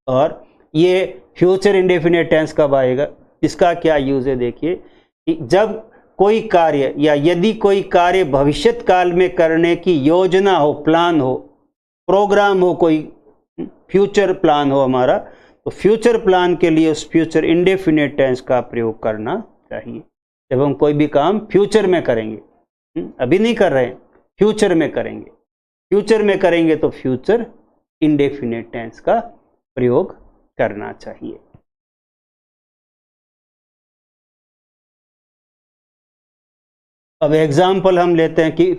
[SPEAKER 1] और ये फ्यूचर इंडेफिनिट टेंस कब आएगा, इसका क्या यूज है, देखिए कि जब कोई कार्य या यदि कोई कार्य भविष्यत काल में करने की योजना हो, प्लान हो, प्रोग्राम हो, कोई फ्यूचर प्लान हो हमारा, तो फ्यूचर प्लान के लिए उस फ्यूचर इंडेफिनिट टेंस का प्रयोग करना चाहिए। जब हम कोई भी काम फ्यूचर में करेंगे, अभी नहीं कर रहे हैं, फ्यूचर में करेंगे, फ्यूचर में करेंगे तो फ्यूचर इंडेफिनिट टेंस का प्रयोग करना चाहिए। अब एग्जाम्पल हम लेते हैं कि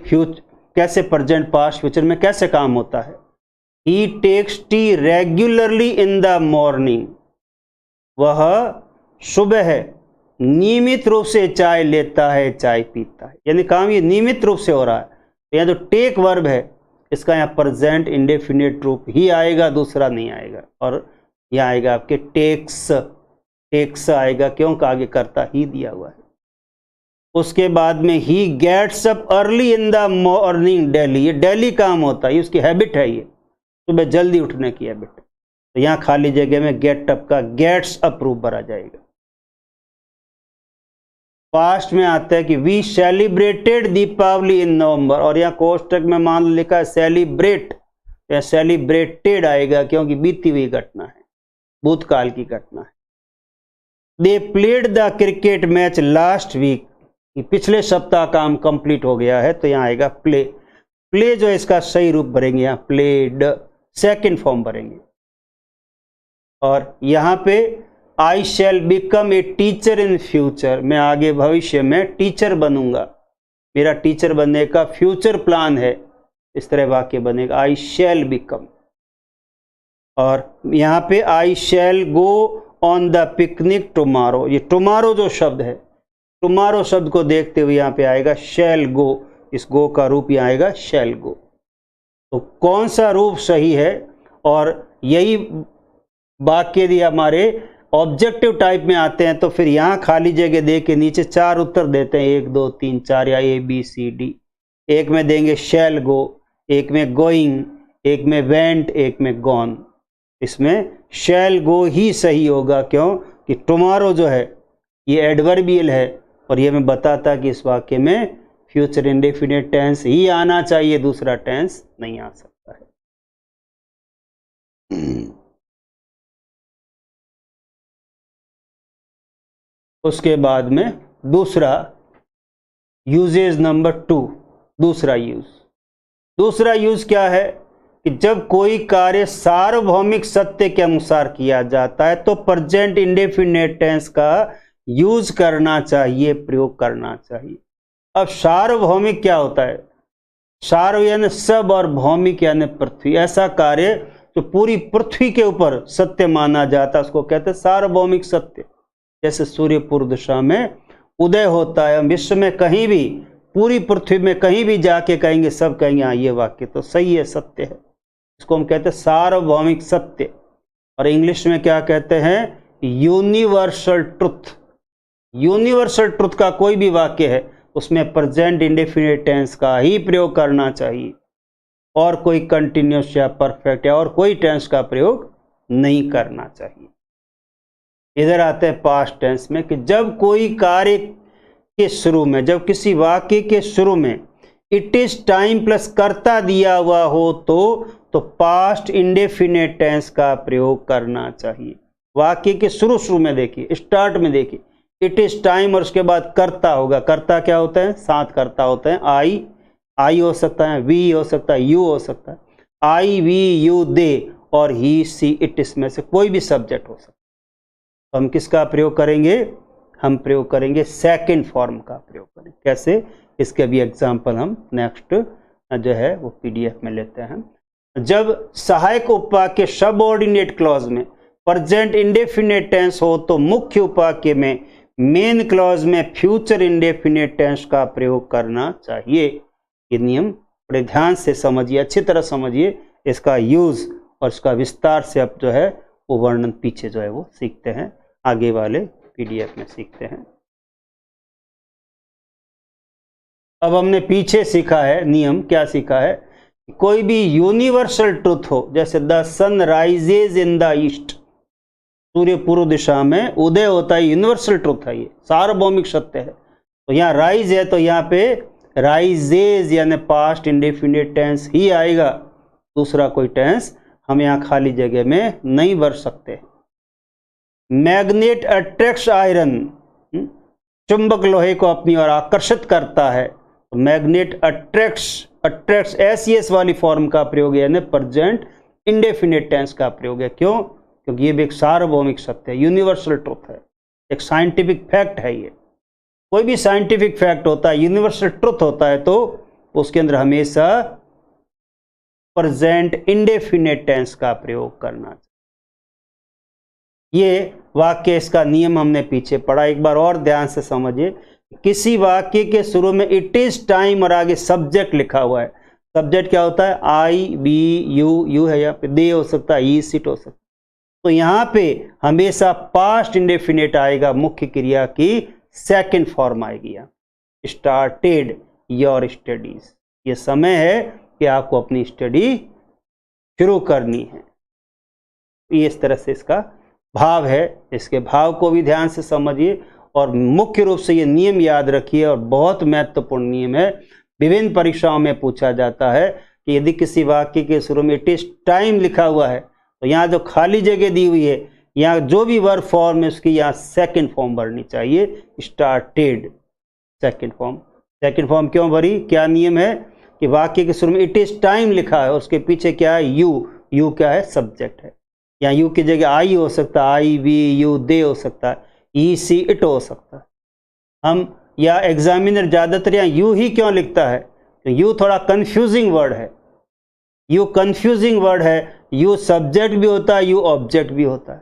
[SPEAKER 1] कैसे प्रेजेंट पास्ट फ्यूचर में कैसे काम होता है। He takes tea regularly in the morning, वह सुबह नियमित रूप से चाय लेता है, चाय पीता है। यानी काम ये नियमित रूप से हो रहा है। तो यहाँ जो टेक वर्ब है इसका यहाँ प्रेजेंट इंडेफिनिट रूप ही आएगा, दूसरा नहीं आएगा। और यहाँ आएगा आपके टेक्स, टेक्स आएगा, क्यों आगे करता ही दिया हुआ है। उसके बाद में he gets up early in the morning daily, ये डेली काम होता है, ये उसकी हैबिट है, ये सुबह जल्दी उठने की हैबिट। तो यहाँ खाली जगह में गेट अप का गेट्स अप रूप भरा जाएगा। पास्ट में आता है कि वी सेलिब्रेटेड दीपावली इन नवंबर, और यहाँ कोष्टक में मान लिखा है सेलिब्रेट, या सेलिब्रेटेड आएगा क्योंकि बीती हुई घटना है, भूतकाल की घटना है। They played the cricket match last week, पिछले सप्ताह काम कंप्लीट हो गया है, तो यहाँ आएगा प्ले। प्ले जो है इसका सही रूप भरेंगे, यहाँ प्लेड सेकंड फॉर्म भरेंगे। और यहाँ पे I shall become a teacher in future, मैं आगे भविष्य में टीचर बनूंगा, मेरा टीचर बनने का फ्यूचर प्लान है, इस तरह वाक्य बनेगा आई शैल बिकम। और यहाँ पे I shall go on the picnic tomorrow, ये टुमारो जो शब्द है, टुमारो शब्द को देखते हुए यहाँ पे आएगा शैल गो, इस गो का रूप यहाँ आएगा शैल गो। तो कौन सा रूप सही है, और यही वाक्य यदि हमारे ऑब्जेक्टिव टाइप में आते हैं तो फिर यहाँ खाली जगह दे के नीचे 4 उत्तर देते हैं, 1 2 3 4 या ABCD। एक में देंगे शैल गो, एक में गोइंग, एक में वेंट, एक में गॉन। इसमें शैल गो ही सही होगा, क्यों कि टुमारो जो है ये एडवर्बियल है, और ये मैं बताता कि इस वाक्य में फ्यूचर इंडेफिनिट टेंस ही आना चाहिए, दूसरा टेंस नहीं आ सकता है। उसके बाद में दूसरा यूजेज नंबर 2, दूसरा यूज क्या है कि जब कोई कार्य सार्वभौमिक सत्य के अनुसार किया जाता है तो प्रेजेंट इंडेफिनिट टेंस का यूज करना चाहिए, प्रयोग करना चाहिए। अब सार्वभौमिक क्या होता है? सार्व यानी सब और भौमिक यानी पृथ्वी। ऐसा कार्य जो पूरी पृथ्वी के ऊपर सत्य माना जाता है उसको कहते हैं सार्वभौमिक सत्य। जैसे सूर्य पूर्व दिशा में उदय होता है, विश्व में कहीं भी, पूरी पृथ्वी में कहीं भी जाके कहेंगे, सब कहेंगे हाँ ये वाक्य तो सही है, सत्य है। इसको हम कहते हैं सार्वभौमिक सत्य। और इंग्लिश में क्या कहते हैं? Universal truth. यूनिवर्सल ट्रुथ का कोई भी वाक्य है उसमें प्रेजेंट इंडेफिनिट टेंस का ही प्रयोग करना चाहिए, और कोई कंटिन्यूस या परफेक्ट या और कोई टेंस का प्रयोग नहीं करना चाहिए। इधर आते हैं पास्ट टेंस में कि जब कोई कार्य के शुरू में, जब किसी वाक्य के शुरू में इट इज टाइम प्लस कर्ता दिया हुआ हो तो पास्ट इंडेफिनिट टेंस का प्रयोग करना चाहिए। वाक्य के शुरू में देखिए, स्टार्ट में देखिए, इट इज टाइम और उसके बाद कर्ता होगा। कर्ता क्या होता है? 7 कर्ता होते हैं। आई हो सकता है, वी हो सकता है, यू हो सकता है। आई, वी, यू, दे और ही, सी, इट, इसमें से कोई भी सब्जेक्ट हो सकता है। तो हम किसका प्रयोग करेंगे? हम प्रयोग करेंगे सेकंड फॉर्म का प्रयोग करेंगे। कैसे? इसके भी एग्जाम्पल हम नेक्स्ट जो है वो PDF में लेते हैं। जब सहायक उपवाक्य सबऑर्डिनेट क्लॉज में प्रेजेंट इंडेफिनिट टेंस हो तो मुख्य उपवाक्य में मेन क्लॉज में फ्यूचर इंडेफिनिट टेंस का प्रयोग करना चाहिए। ये नियम बड़े ध्यान से समझिए, अच्छी तरह समझिए। इसका यूज और इसका विस्तार से अब जो है वो वर्णन पीछे जो है वो सीखते हैं, आगे वाले PDF में सीखते हैं। अब हमने पीछे सीखा है नियम, क्या सीखा है? कोई भी यूनिवर्सल ट्रुथ हो, जैसे the sun rises in the east, सूर्य पूर्व दिशा में उदय होता है, यूनिवर्सल ट्रुथ है, ये सार्वभौमिक सत्य है। तो यहाँ राइज है तो यहाँ पे राइजेज यानी पास्ट इंडेफिनिट टेंस ही आएगा। दूसरा कोई टेंस हम यहाँ खाली जगह में नहीं भर सकते। मैग्नेट अट्रैक्ट्स आयरन, चुंबक लोहे को अपनी ओर आकर्षित करता है। तो मैग्नेट अट्रैक्ट्स एस वाली फॉर्म का प्रयोग है, यानी प्रेजेंट इंडेफिनिट टेंस का प्रयोग है। क्यों? क्योंकि ये भी एक सार्वभौमिक सत्य है, यूनिवर्सल ट्रुथ है, एक साइंटिफिक फैक्ट है। ये कोई भी साइंटिफिक फैक्ट होता है, यूनिवर्सल ट्रुथ होता है, तो उसके अंदर हमेशा प्रेजेंट इंडेफिनिट टेंस का प्रयोग करना चाहिए। ये वाक्य, इसका नियम हमने पीछे पढ़ा, एक बार और ध्यान से समझिए। किसी वाक्य के शुरू में इट इज टाइम और आगे सब्जेक्ट लिखा हुआ है। सब्जेक्ट क्या होता है? आई, बी, यू है, यहाँ पे दे हो सकता है, इज, इट हो सकता है। तो यहाँ पे हमेशा पास्ट इंडेफिनिट आएगा, मुख्य क्रिया की सेकंड फॉर्म आएगी। स्टार्टेड योर स्टडीज, ये समय है कि आपको अपनी स्टडी शुरू करनी है। ये इस तरह से इसका भाव है, इसके भाव को भी ध्यान से समझिए और मुख्य रूप से ये नियम याद रखिए, और बहुत महत्वपूर्ण नियम है। विभिन्न परीक्षाओं में पूछा जाता है कि यदि किसी वाक्य के शुरू में इट इज टाइम लिखा हुआ है, तो यहाँ जो खाली जगह दी हुई है, यहाँ जो भी वर्ब फॉर्म है उसकी यहाँ सेकंड फॉर्म भरनी चाहिए, started second form. Second form क्यों भरी? क्या नियम है कि वाक्य के शुरू में इट इज टाइम लिखा है, उसके पीछे क्या है? यू क्या है? सब्जेक्ट है। यहाँ यू की जगह आई हो सकता है, आई, वी, यू, दे हो सकता है, ई, सी, इट हो सकता है। हम या एग्जामिनर ज़्यादातर यहाँ यू ही क्यों लिखता है? तो यू थोड़ा कंफ्यूजिंग वर्ड है, यू कंफ्यूजिंग वर्ड है। यू सब्जेक्ट भी होता है, यू ऑब्जेक्ट भी होता है।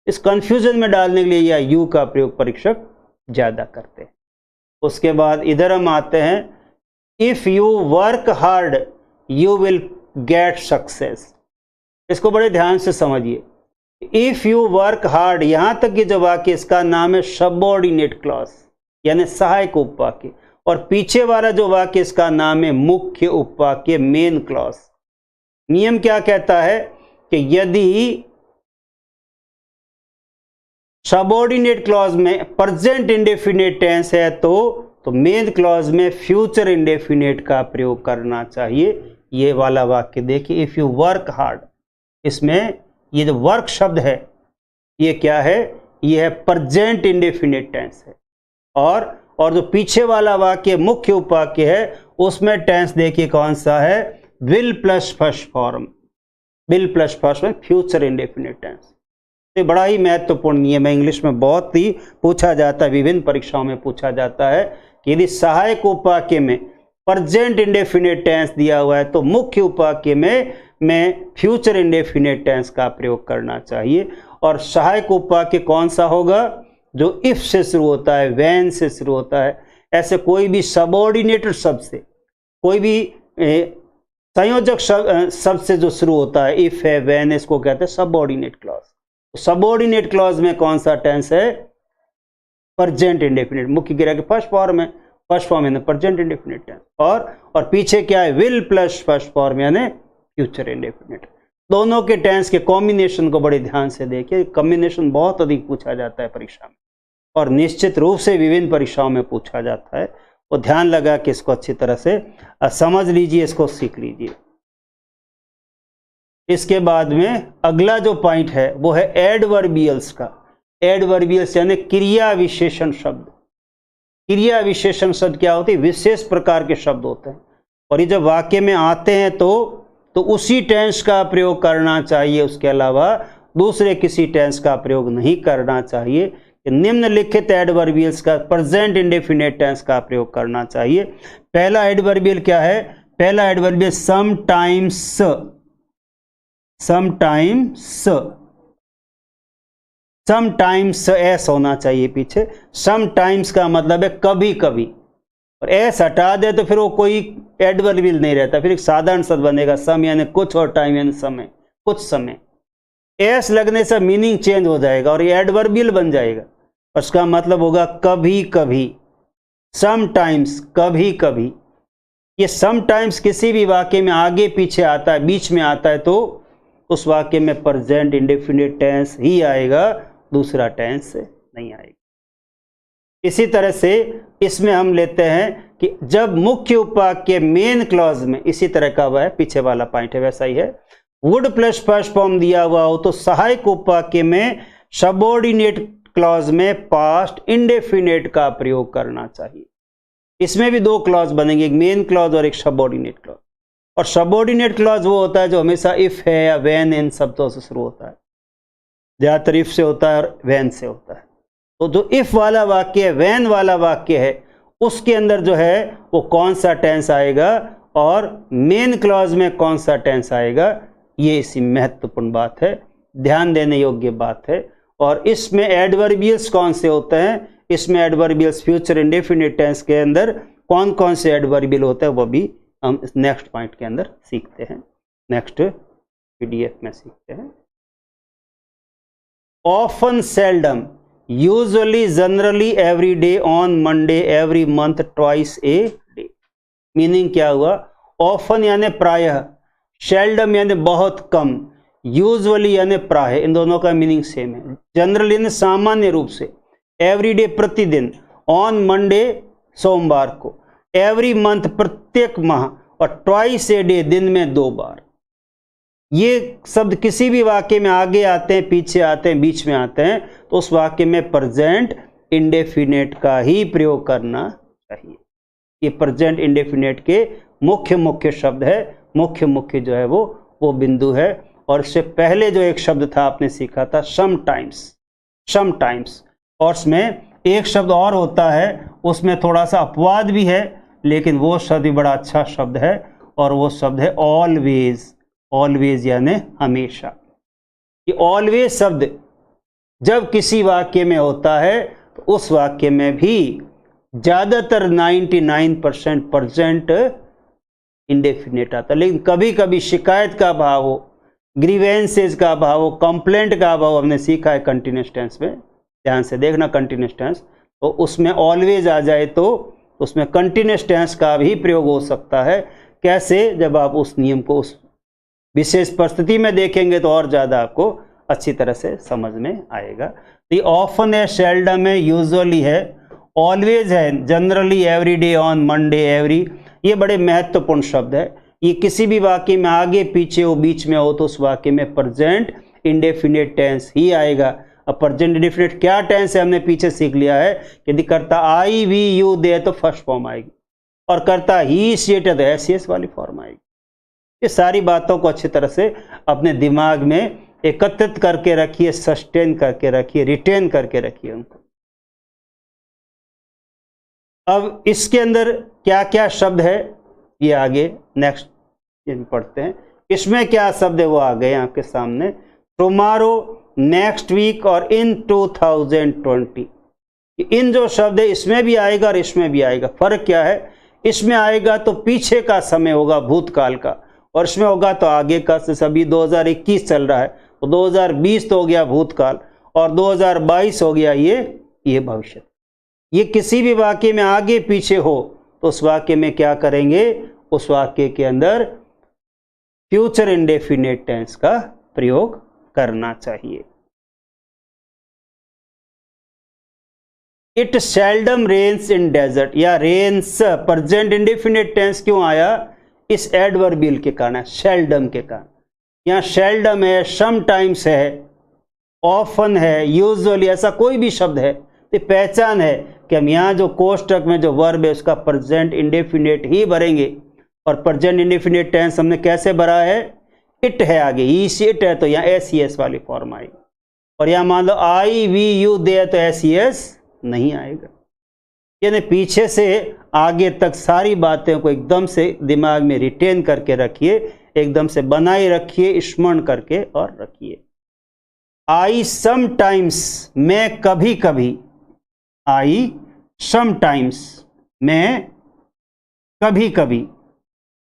[SPEAKER 1] इस कंफ्यूजन में डालने के लिए यह यू का प्रयोग परीक्षक ज़्यादा करते हैं। उसके बाद इधर हम आते हैं, if you work hard you will get success. इसको बड़े ध्यान से समझिए। इफ़ यू वर्क हार्ड, यहाँ तक कि जो वाक्य इसका नाम है सबऑर्डिनेट क्लॉज, यानी सहायक उपवाक्य, और पीछे वाला जो वाक्य इसका नाम है मुख्य उपवाक्य, मेन क्लॉज। नियम क्या कहता है कि यदि सबऑर्डिनेट क्लॉज में प्रेजेंट इंडेफिनिट टेंस है तो मेन क्लॉज में फ्यूचर इंडेफिनिट का प्रयोग करना चाहिए। ये वाला वाक्य देखिए, इफ़ यू वर्क हार्ड, इसमें ये जो वर्क शब्द है ये क्या है? ये है प्रेजेंट इंडेफिनिट टेंस है। और जो पीछे वाला वाक्य मुख्य उपवाक्य है उसमें टेंस देखिए कौन सा है? Will plus first form, will plus first में फ्यूचर इंडेफिनिट टेंस। ये बड़ा ही महत्वपूर्ण नियम है, इंग्लिश में बहुत ही पूछा जाता है, विभिन्न परीक्षाओं में पूछा जाता है कि यदि सहायक उपवाक्य में प्रेजेंट इंडेफिनिट टेंस दिया हुआ है तो मुख्य उपवाक्य में फ्यूचर इंडेफिनिट टेंस का प्रयोग करना चाहिए। और सहायक उपवाक्य कौन सा होगा? जो इफ से शुरू होता है, व्हेन से शुरू होता है। ऐसे कोई भी सबऑर्डिनेटेड शब्द से, कोई भी संयोजक शब्द से जो शुरू होता है, इफ है, व्हेन, इसको कहते हैं सबऑर्डिनेट क्लॉज। सबऑर्डिनेट क्लॉज में कौन सा टेंस है? प्रेजेंट इंडेफिनिट, मुख्य क्रिया के फर्स्ट फॉर्म है, फर्स्ट फॉर्म यानी प्रेजेंट इंडेफिनिट टेंस, और पीछे क्या है? विल प्लस फर्स्ट फॉर्म यानी फ्यूचर इंडेफिनिट। दोनों के टेंस के कॉम्बिनेशन को बड़े ध्यान से देखिए, कॉम्बिनेशन बहुत अधिक पूछा जाता है परीक्षा में, और निश्चित रूप से विभिन्न परीक्षाओं में पूछा जाता है। वो ध्यान लगा कि इसको अच्छी तरह से समझ लीजिए, इसको सीख लीजिए। इसके बाद में अगला जो पॉइंट है वो है एडवर्बियल्स का। एडवर्बियल्स यानी क्रिया विशेषण शब्द। क्रिया विशेषण शब्द क्या होते हैं? विशेष प्रकार के शब्द होते हैं, और ये जब वाक्य में आते हैं तो उसी टेंस का प्रयोग करना चाहिए, उसके अलावा दूसरे किसी टेंस का प्रयोग नहीं करना चाहिए। निम्नलिखित एडवर्बियल्स का प्रेजेंट इंडेफिनिट टेंस का प्रयोग करना चाहिए। पहला एडवर्बियल क्या है? पहला एडवर्बियल समटाइम्स, समटाइम्स एस होना चाहिए पीछे। समटाइम्स का मतलब है कभी कभी, और एस हटा दे तो फिर वो कोई एडवर्बियल नहीं रहता, फिर एक साधारण शब्द बनेगा। सम यानी कुछ, और टाइम यानी समय, कुछ समय। एस लगने से मीनिंग चेंज हो जाएगा और ये एडवर्बियल बन जाएगा, उसका मतलब होगा कभी कभी। समटाइम्स, कभी कभी। ये समटाइम्स किसी भी वाक्य में आगे पीछे आता है, बीच में आता है, तो उस वाक्य में प्रेजेंट इंडेफिनिट टेंस ही आएगा, दूसरा टेंस नहीं आएगा। इसी तरह से इसमें हम लेते हैं कि जब मुख्य उपवाक्य मेन क्लॉज में, इसी तरह का हुआ है, पीछे वाला पॉइंट है वैसा ही है, वुड प्लस फर्स्ट फॉर्म दिया हुआ हो तो सहायक उपवाक्य में सबऑर्डिनेट क्लॉज में पास्ट इंडेफिनेट का प्रयोग करना चाहिए। इसमें भी दो क्लॉज बनेंगे, एक मेन क्लॉज और एक सबऑर्डिनेट क्लॉज। और सबऑर्डिनेट क्लॉज वो होता है जो हमेशा इफ है या व्हेन इन शब्दों से शुरू होता है, ज्यादातर इफ से होता है और व्हेन से होता है। तो जो इफ वाला वाक्य है, व्हेन वाला वाक्य है, उसके अंदर जो है वो कौन सा टेंस आएगा और मेन क्लॉज में कौन सा टेंस आएगा, ये इसी महत्वपूर्ण बात है, ध्यान देने योग्य बात है। और इसमें एडवर्बियल्स कौन से होते हैं, इसमें एडवर्बियल्स फ्यूचर इंडेफिनिट टेंस के अंदर कौन कौन से एडवर्बियल होते हैं वो भी हम इस नेक्स्ट पॉइंट के अंदर सीखते हैं, नेक्स्ट पीडीएफ में सीखते हैं। Often, seldom, usually, generally, every day, on Monday, every month, twice a day. Meaning क्या हुआ, ऑफन यानी प्रायः, सेल्डम यानी बहुत कम, यूजुअली यानी प्रायः, इन दोनों का मीनिंग सेम है। जनरली यानी सामान्य रूप से, एवरी डे प्रतिदिन, ऑन मंडे सोमवार को, एवरी मंथ प्रत्येक माह, और ट्वाइस ए डे दिन में 2 बार। ये शब्द किसी भी वाक्य में आगे आते हैं, पीछे आते हैं, बीच में आते हैं, तो उस वाक्य में प्रेजेंट इंडेफिनेट का ही प्रयोग करना चाहिए। ये प्रेजेंट इंडेफिनेट के मुख्य शब्द है, मुख्य जो है वो बिंदु है। और इससे पहले जो एक शब्द था आपने सीखा था समटाइम्स, और उसमें एक शब्द और होता है, उसमें थोड़ा सा अपवाद भी है, लेकिन वो शब्द भी बड़ा अच्छा शब्द है, और वो शब्द है ऑलवेज। ऑलवेज यानी हमेशा। ये ऑलवेज शब्द जब किसी वाक्य में होता है तो उस वाक्य में भी ज़्यादातर 99% प्रेजेंट इंडेफिनेट आता है। लेकिन कभी कभी शिकायत का भाव हो, ग्रीवेंसेस का भाव हो, कंप्लेंट का भाव, हमने सीखा है कंटिन्यूस टेंस में, ध्यान से देखना कंटिन्यूस टेंस, तो उसमें ऑलवेज आ जाए तो उसमें कंटिन्यूस टेंस का भी प्रयोग हो सकता है। कैसे, जब आप उस नियम को उस विशेष परिस्थिति में देखेंगे तो और ज़्यादा आपको अच्छी तरह से समझ में आएगा। तो ये ऑफन है, सेल्डम है, यूजुअली है, ऑलवेज है, generally, every day, on Monday, every, ये बड़े महत्वपूर्ण शब्द है। ये किसी भी वाक्य में आगे पीछे हो, बीच में हो, तो उस वाक्य में प्रेजेंट इंडेफिनिट टेंस ही आएगा। अब प्रेजेंट इंडेफिनिट क्या टेंस है हमने पीछे सीख लिया है। यदि करता आई वी यू दे तो फर्स्ट फॉर्म आएगी, और करता ही सी इट है तो एस वाली फॉर्म आएगी। ये सारी बातों को अच्छी तरह से अपने दिमाग में एकत्रित करके रखिए, सस्टेन करके रखिए, रिटेन करके रखिए उनको। अब इसके अंदर क्या क्या शब्द है ये आगे नेक्स्ट पढ़ते हैं। इसमें क्या शब्द है वो आ गए आपके सामने, टुमारो, नेक्स्ट वीक और इन 2020। इन जो शब्द है इसमें भी आएगा और इसमें भी आएगा। फर्क क्या है, इसमें आएगा तो पीछे का समय होगा, भूतकाल का, और इसमें होगा तो आगे का। जैसे अभी 2021 चल रहा है तो 2020 तो हो गया भूतकाल, और 2022 हो गया ये भविष्य। ये किसी भी वाक्य में आगे पीछे हो तो उस वाक्य में क्या करेंगे, उस वाक्य के अंदर फ्यूचर इंडेफिनिट टेंस का प्रयोग करना चाहिए। It seldom rains in desert, या रेन्स प्रेजेंट इंडेफिनिट टेंस क्यों आया, इस एडवर्बियल के कारण, सेल्डम के कारण। यहाँ सेल्डम है, समटाइम्स है, ऑफन है, यूजुअली, ऐसा कोई भी शब्द है तो पहचान है कि हम यहाँ जो कोष्टक में जो वर्ब है उसका प्रेजेंट इंडेफिनिट ही भरेंगे। और प्रेजेंट इंडेफिनिट टेंस हमने कैसे भरा है, इट है आगे, ही इट है तो यहाँ एस वाली फॉर्म आएगी। और यहाँ मान लो आई वी यू दे तो एस नहीं आएगा। यानी पीछे से आगे तक सारी बातें को एकदम से दिमाग में रिटेन करके रखिए, एकदम से बनाए रखिए, स्मरण करके और रखिए। आई समटाइम्स, मैं कभी कभी, आई समटाइम्स, मैं कभी कभी,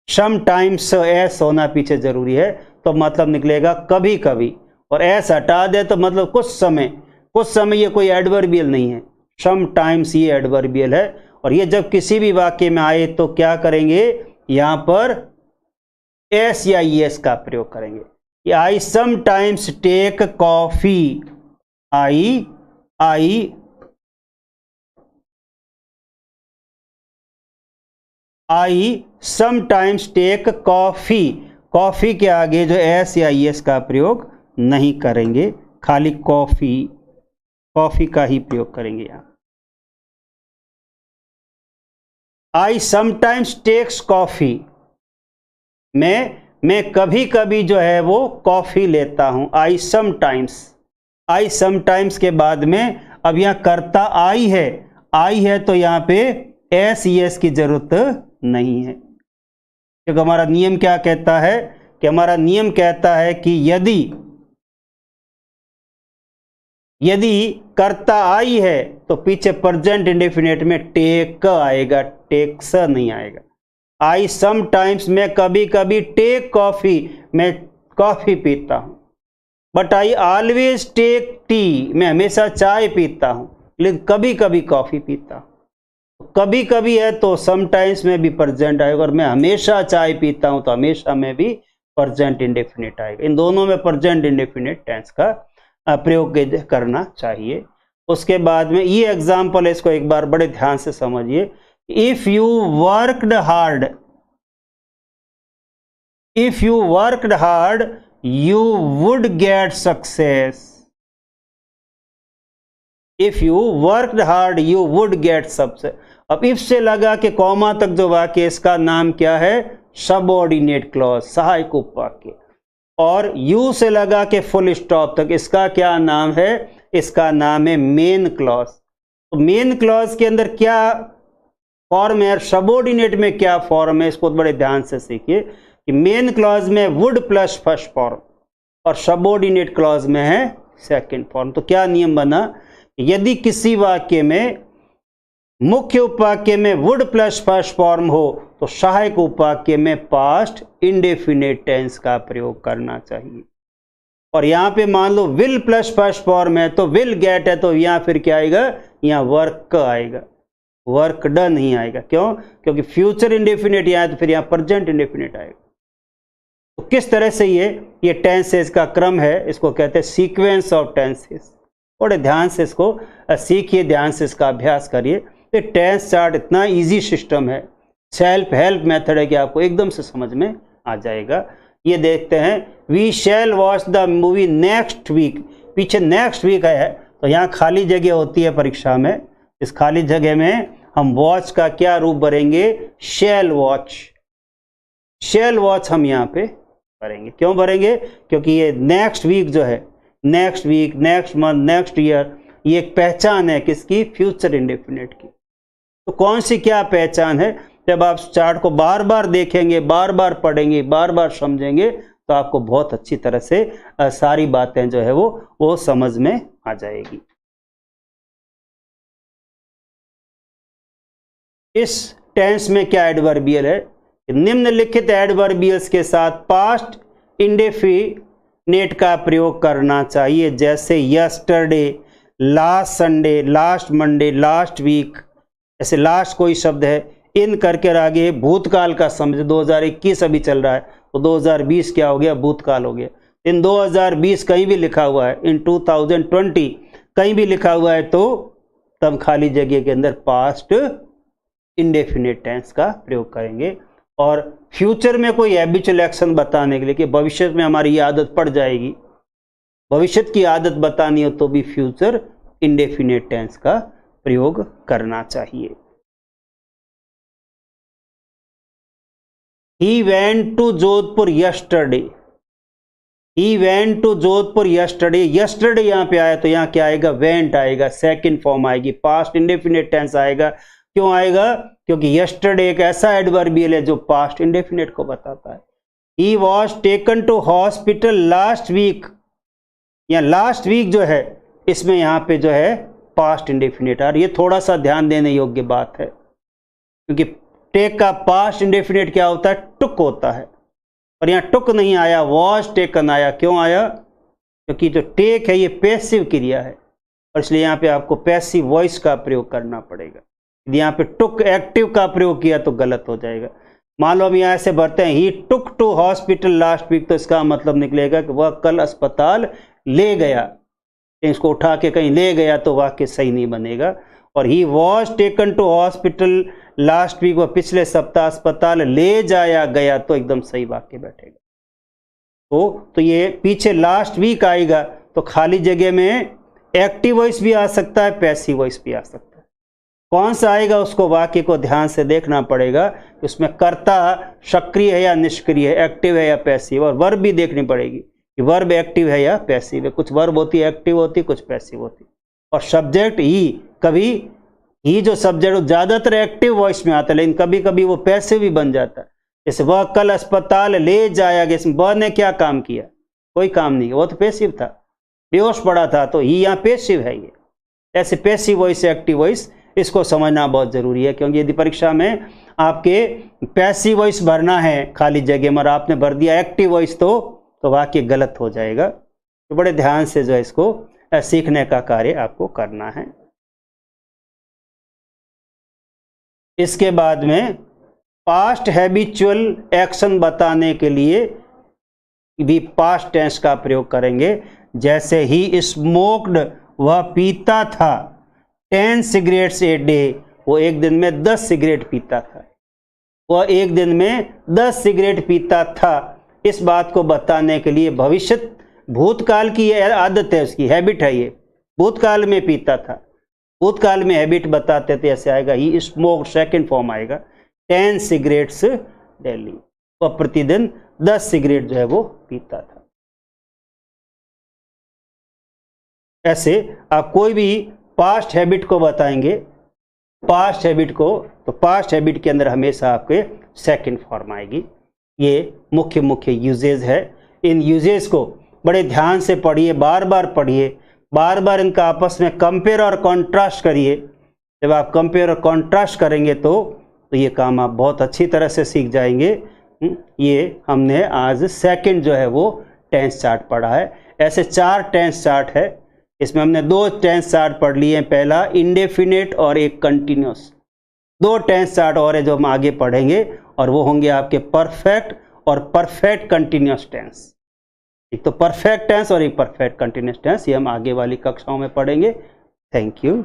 [SPEAKER 1] समटाइम्स एस होना पीछे जरूरी है तो मतलब निकलेगा कभी कभी, और एस हटा दे तो मतलब कुछ समय। कुछ समय ये कोई एडवर्बियल नहीं है, समटाइम्स ये एडवर्बियल है। और ये जब किसी भी वाक्य में आए तो क्या करेंगे, यहां पर एस या एस का प्रयोग करेंगे। I sometimes take coffee, I I sometimes take coffee, coffee के आगे जो एस या एस का प्रयोग नहीं करेंगे, खाली कॉफी, कॉफी का ही प्रयोग करेंगे यहां। आई समटाइम्स टेक्स कॉफी, मैं कभी कभी जो है वो कॉफी लेता हूं। आई समटाइम्स, आई समटाइम्स के बाद में अब यहां कर्ता आई है तो यहां पे एस एस की जरूरत नहीं है, क्योंकि हमारा नियम क्या कहता है कि हमारा नियम कहता है कि यदि कर्ता आई है तो पीछे प्रेजेंट इंडेफिनिट में टेक आएगा, टेक्स नहीं आएगा। आई समटाइम्स, मैं कभी कभी टेक कॉफी, मैं कॉफी पीता हूं। But I always take tea, मैं हमेशा चाय पीता हूं, लेकिन कभी कभी कॉफी पीता हूं। कभी कभी है तो समटाइम्स में भी प्रेजेंट आएगा, और मैं हमेशा चाय पीता हूं तो हमेशा में भी प्रेजेंट इंडेफिनिट आएगा। इन दोनों में प्रेजेंट इंडेफिनिट टेंस का प्रयोग करना चाहिए। उसके बाद में ये एग्जाम्पल है, इसको एक बार बड़े ध्यान से समझिए। If you worked hard you would get success, if you worked hard you would get success। अब if से लगा के कॉमा तक जो वाक्य, इसका नाम क्या है, सबऑर्डिनेट क्लॉज, सहायक उपवाक्य। और you से लगा के फुल स्टॉप तक, इसका क्या नाम है, इसका नाम है मेन क्लॉज। तो मेन क्लॉज के अंदर क्या फॉर्म है, सबऑर्डिनेट में क्या फॉर्म है, इसको बड़े ध्यान से सीखिए कि मेन क्लॉज में वुड प्लस फर्स्ट फॉर्म, और सबऑर्डिनेट क्लॉज में है सेकंड फॉर्म। तो क्या नियम बना, यदि किसी वाक्य में मुख्य उपवाक्य में वुड प्लस फर्स्ट फॉर्म हो तो सहायक उपवाक्य में पास्ट इंडेफिनिट टेंस का प्रयोग करना चाहिए। और यहां पे मान लो विल प्लस फर्स्ट फॉर्म है तो विल गेट है, तो यहां फिर क्या आएगा, यहां वर्क आएगा, वर्क डन नहीं आएगा। क्यों, क्योंकि फ्यूचर इंडेफिनिट यहां है तो फिर यहां प्रेजेंट इंडेफिनिट आएगा। तो किस तरह से ये टेंसेस का क्रम है, इसको कहते हैं सीक्वेंस ऑफ टेंसेस। थोड़े ध्यान से इसको सीखिए, ध्यान से इसका अभ्यास करिए। ये टेंस चार्ट इतना इजी सिस्टम है, सेल्फ हेल्प मेथड है कि आपको एकदम से समझ में आ जाएगा। ये देखते हैं, we shall watch the movie next week, पीछे नेक्स्ट वीक है तो यहाँ खाली जगह होती है परीक्षा में, इस खाली जगह में हम वॉच का क्या रूप भरेंगे, शैल वॉच। शैल वॉच हम यहाँ पे भरेंगे, क्यों भरेंगे, क्योंकि ये नेक्स्ट वीक जो है, next week, next month, next year, ये एक पहचान है किसकी, फ्यूचर इंडेफिनिट की। तो कौन सी क्या पहचान है, जब आप चार्ट को बार बार देखेंगे, बार बार पढ़ेंगे, बार बार समझेंगे तो आपको बहुत अच्छी तरह से सारी बातें जो है वो समझ में आ जाएगी। इस टेंस में क्या एडवर्बियल है, निम्नलिखित एडवर्बियल्स के साथ पास्ट इंडेफिनिट का प्रयोग करना चाहिए, जैसे yesterday, last Sunday, last Monday, last week. ऐसे लास्ट कोई शब्द है, इन करके आगे भूतकाल का समझ, 2021 अभी चल रहा है तो 2020 क्या हो गया, भूतकाल हो गया। इन 2020 कहीं भी लिखा हुआ है, इन 2020 कहीं भी लिखा हुआ है तो तब खाली जगह के अंदर पास्ट इंडेफिनिट टेंस का प्रयोग करेंगे। और फ्यूचर में कोई हैबिचुअल एक्शन बताने के लिए कि भविष्य में हमारी ये आदत पड़ जाएगी, भविष्य की आदत बतानी हो तो भी फ्यूचर इंडेफिनिट टेंस का प्रयोग करना चाहिए। He went to Jodhpur yesterday, he went to Jodhpur yesterday, yesterday यहाँ पे आया तो यहाँ क्या आएगा, went आएगा, सेकंड फॉर्म आएगी, पास्ट इंडेफिनिट टेंस आएगा। क्यों आएगा, क्योंकि yesterday एक ऐसा एडवर्बियल है जो पास्ट इंडेफिनिट को बताता है। He was taken to hospital last week, या लास्ट वीक जो है इसमें यहाँ पे जो है पास्ट इंडेफिनिट आ रही है। थोड़ा सा ध्यान देने योग्य बात है, क्योंकि टेक का पास्ट इंडेफिनिट क्या होता है, टुक होता है, और यहाँ टुक नहीं आया, वॉज टेकन आया। क्यों आया, क्योंकि जो टेक है ये पैसिव क्रिया है, और इसलिए यहाँ पे आपको पैसिव वॉइस का प्रयोग करना पड़ेगा। यदि यहाँ पे टुक एक्टिव का प्रयोग किया तो गलत हो जाएगा। मान लो हम यहाँ से भरते हैं, ही टुक टू हॉस्पिटल लास्ट वीक, तो इसका मतलब निकलेगा कि वह कल अस्पताल ले गया, इसको उठा के कहीं ले गया तो वाक्य सही नहीं बनेगा। और he was taken to hospital last week व पिछले सप्ताह अस्पताल ले जाया गया, तो एकदम सही वाक्य बैठेगा। तो ये पीछे लास्ट वीक आएगा तो खाली जगह में एक्टिव वॉइस भी आ सकता है, पैसिव वॉइस भी आ सकता है। कौन सा आएगा उसको वाक्य को ध्यान से देखना पड़ेगा, उसमें कर्ता सक्रिय है या निष्क्रिय है, एक्टिव है या पैसिव, और वर्ब भी देखनी पड़ेगी कि वर्ब एक्टिव है या पैसिव है। कुछ वर्ब होती है एक्टिव होती, कुछ पैसिव होती। और सब्जेक्ट ही, कभी ही जो सब्जेक्ट ज़्यादातर एक्टिव वॉइस में आता है, लेकिन कभी कभी वो पैसिव भी बन जाता है। जैसे वह कल अस्पताल ले जाया गया, इसमें वह ने क्या काम किया, कोई काम नहीं किया, वो तो पैसिव था, बेहोश पड़ा था, तो ही यहाँ पैसिव है। ये ऐसे पैसिव वॉइस एक्टिव वॉइस, इसको समझना बहुत ज़रूरी है, क्योंकि यदि परीक्षा में आपके पैसिव वॉइस भरना है खाली जगह में और आपने भर दिया एक्टिव वॉइस, तो वाक्य गलत हो जाएगा। तो बड़े ध्यान से जो है इसको सीखने का कार्य आपको करना है। इसके बाद में पास्ट हैबिचुअल एक्शन बताने के लिए भी पास्ट टेंस का प्रयोग करेंगे। जैसे ही स्मोक्ड, वह पीता था 10 सिगरेट्स ए डे, वो एक दिन में 10 सिगरेट पीता था। वह एक दिन में 10 सिगरेट पीता था। इस बात को बताने के लिए भविष्य, भूतकाल की यह आदत है, उसकी हैबिट है, ये भूतकाल में पीता था, भूतकाल में हैबिट बताते थे, ऐसे आएगा ही स्मोक्ड, सेकंड फॉर्म आएगा 10 सिगरेट्स डेली, वह प्रतिदिन 10 सिगरेट जो है वो पीता था। ऐसे आप कोई भी पास्ट हैबिट को बताएंगे, पास्ट हैबिट को, तो पास्ट हैबिट के अंदर हमेशा आपके सेकंड फॉर्म आएगी। ये मुख्य यूजेज है। इन यूजेज को बड़े ध्यान से पढ़िए, बार बार पढ़िए, बार बार इनका आपस में कंपेयर और कॉन्ट्रास्ट करिए। जब आप कंपेयर और कॉन्ट्रास्ट करेंगे तो ये काम आप बहुत अच्छी तरह से सीख जाएंगे। ये हमने आज सेकंड जो है वो टेंस चार्ट पढ़ा है। ऐसे 4 टेंस चार्ट है, इसमें हमने 2 टेंस चार्ट पढ़ लिए हैं, पहला इंडेफिनिट और एक कंटिन्यूस। 2 टेंस चार्ट और है जो हम आगे पढ़ेंगे, और वो होंगे आपके परफेक्ट और परफेक्ट कंटिन्यूस टेंस। एक तो परफेक्ट टेंस और एक परफेक्ट कंटिन्यूस टेंस, ये हम आगे वाली कक्षाओं में पढ़ेंगे। Thank you.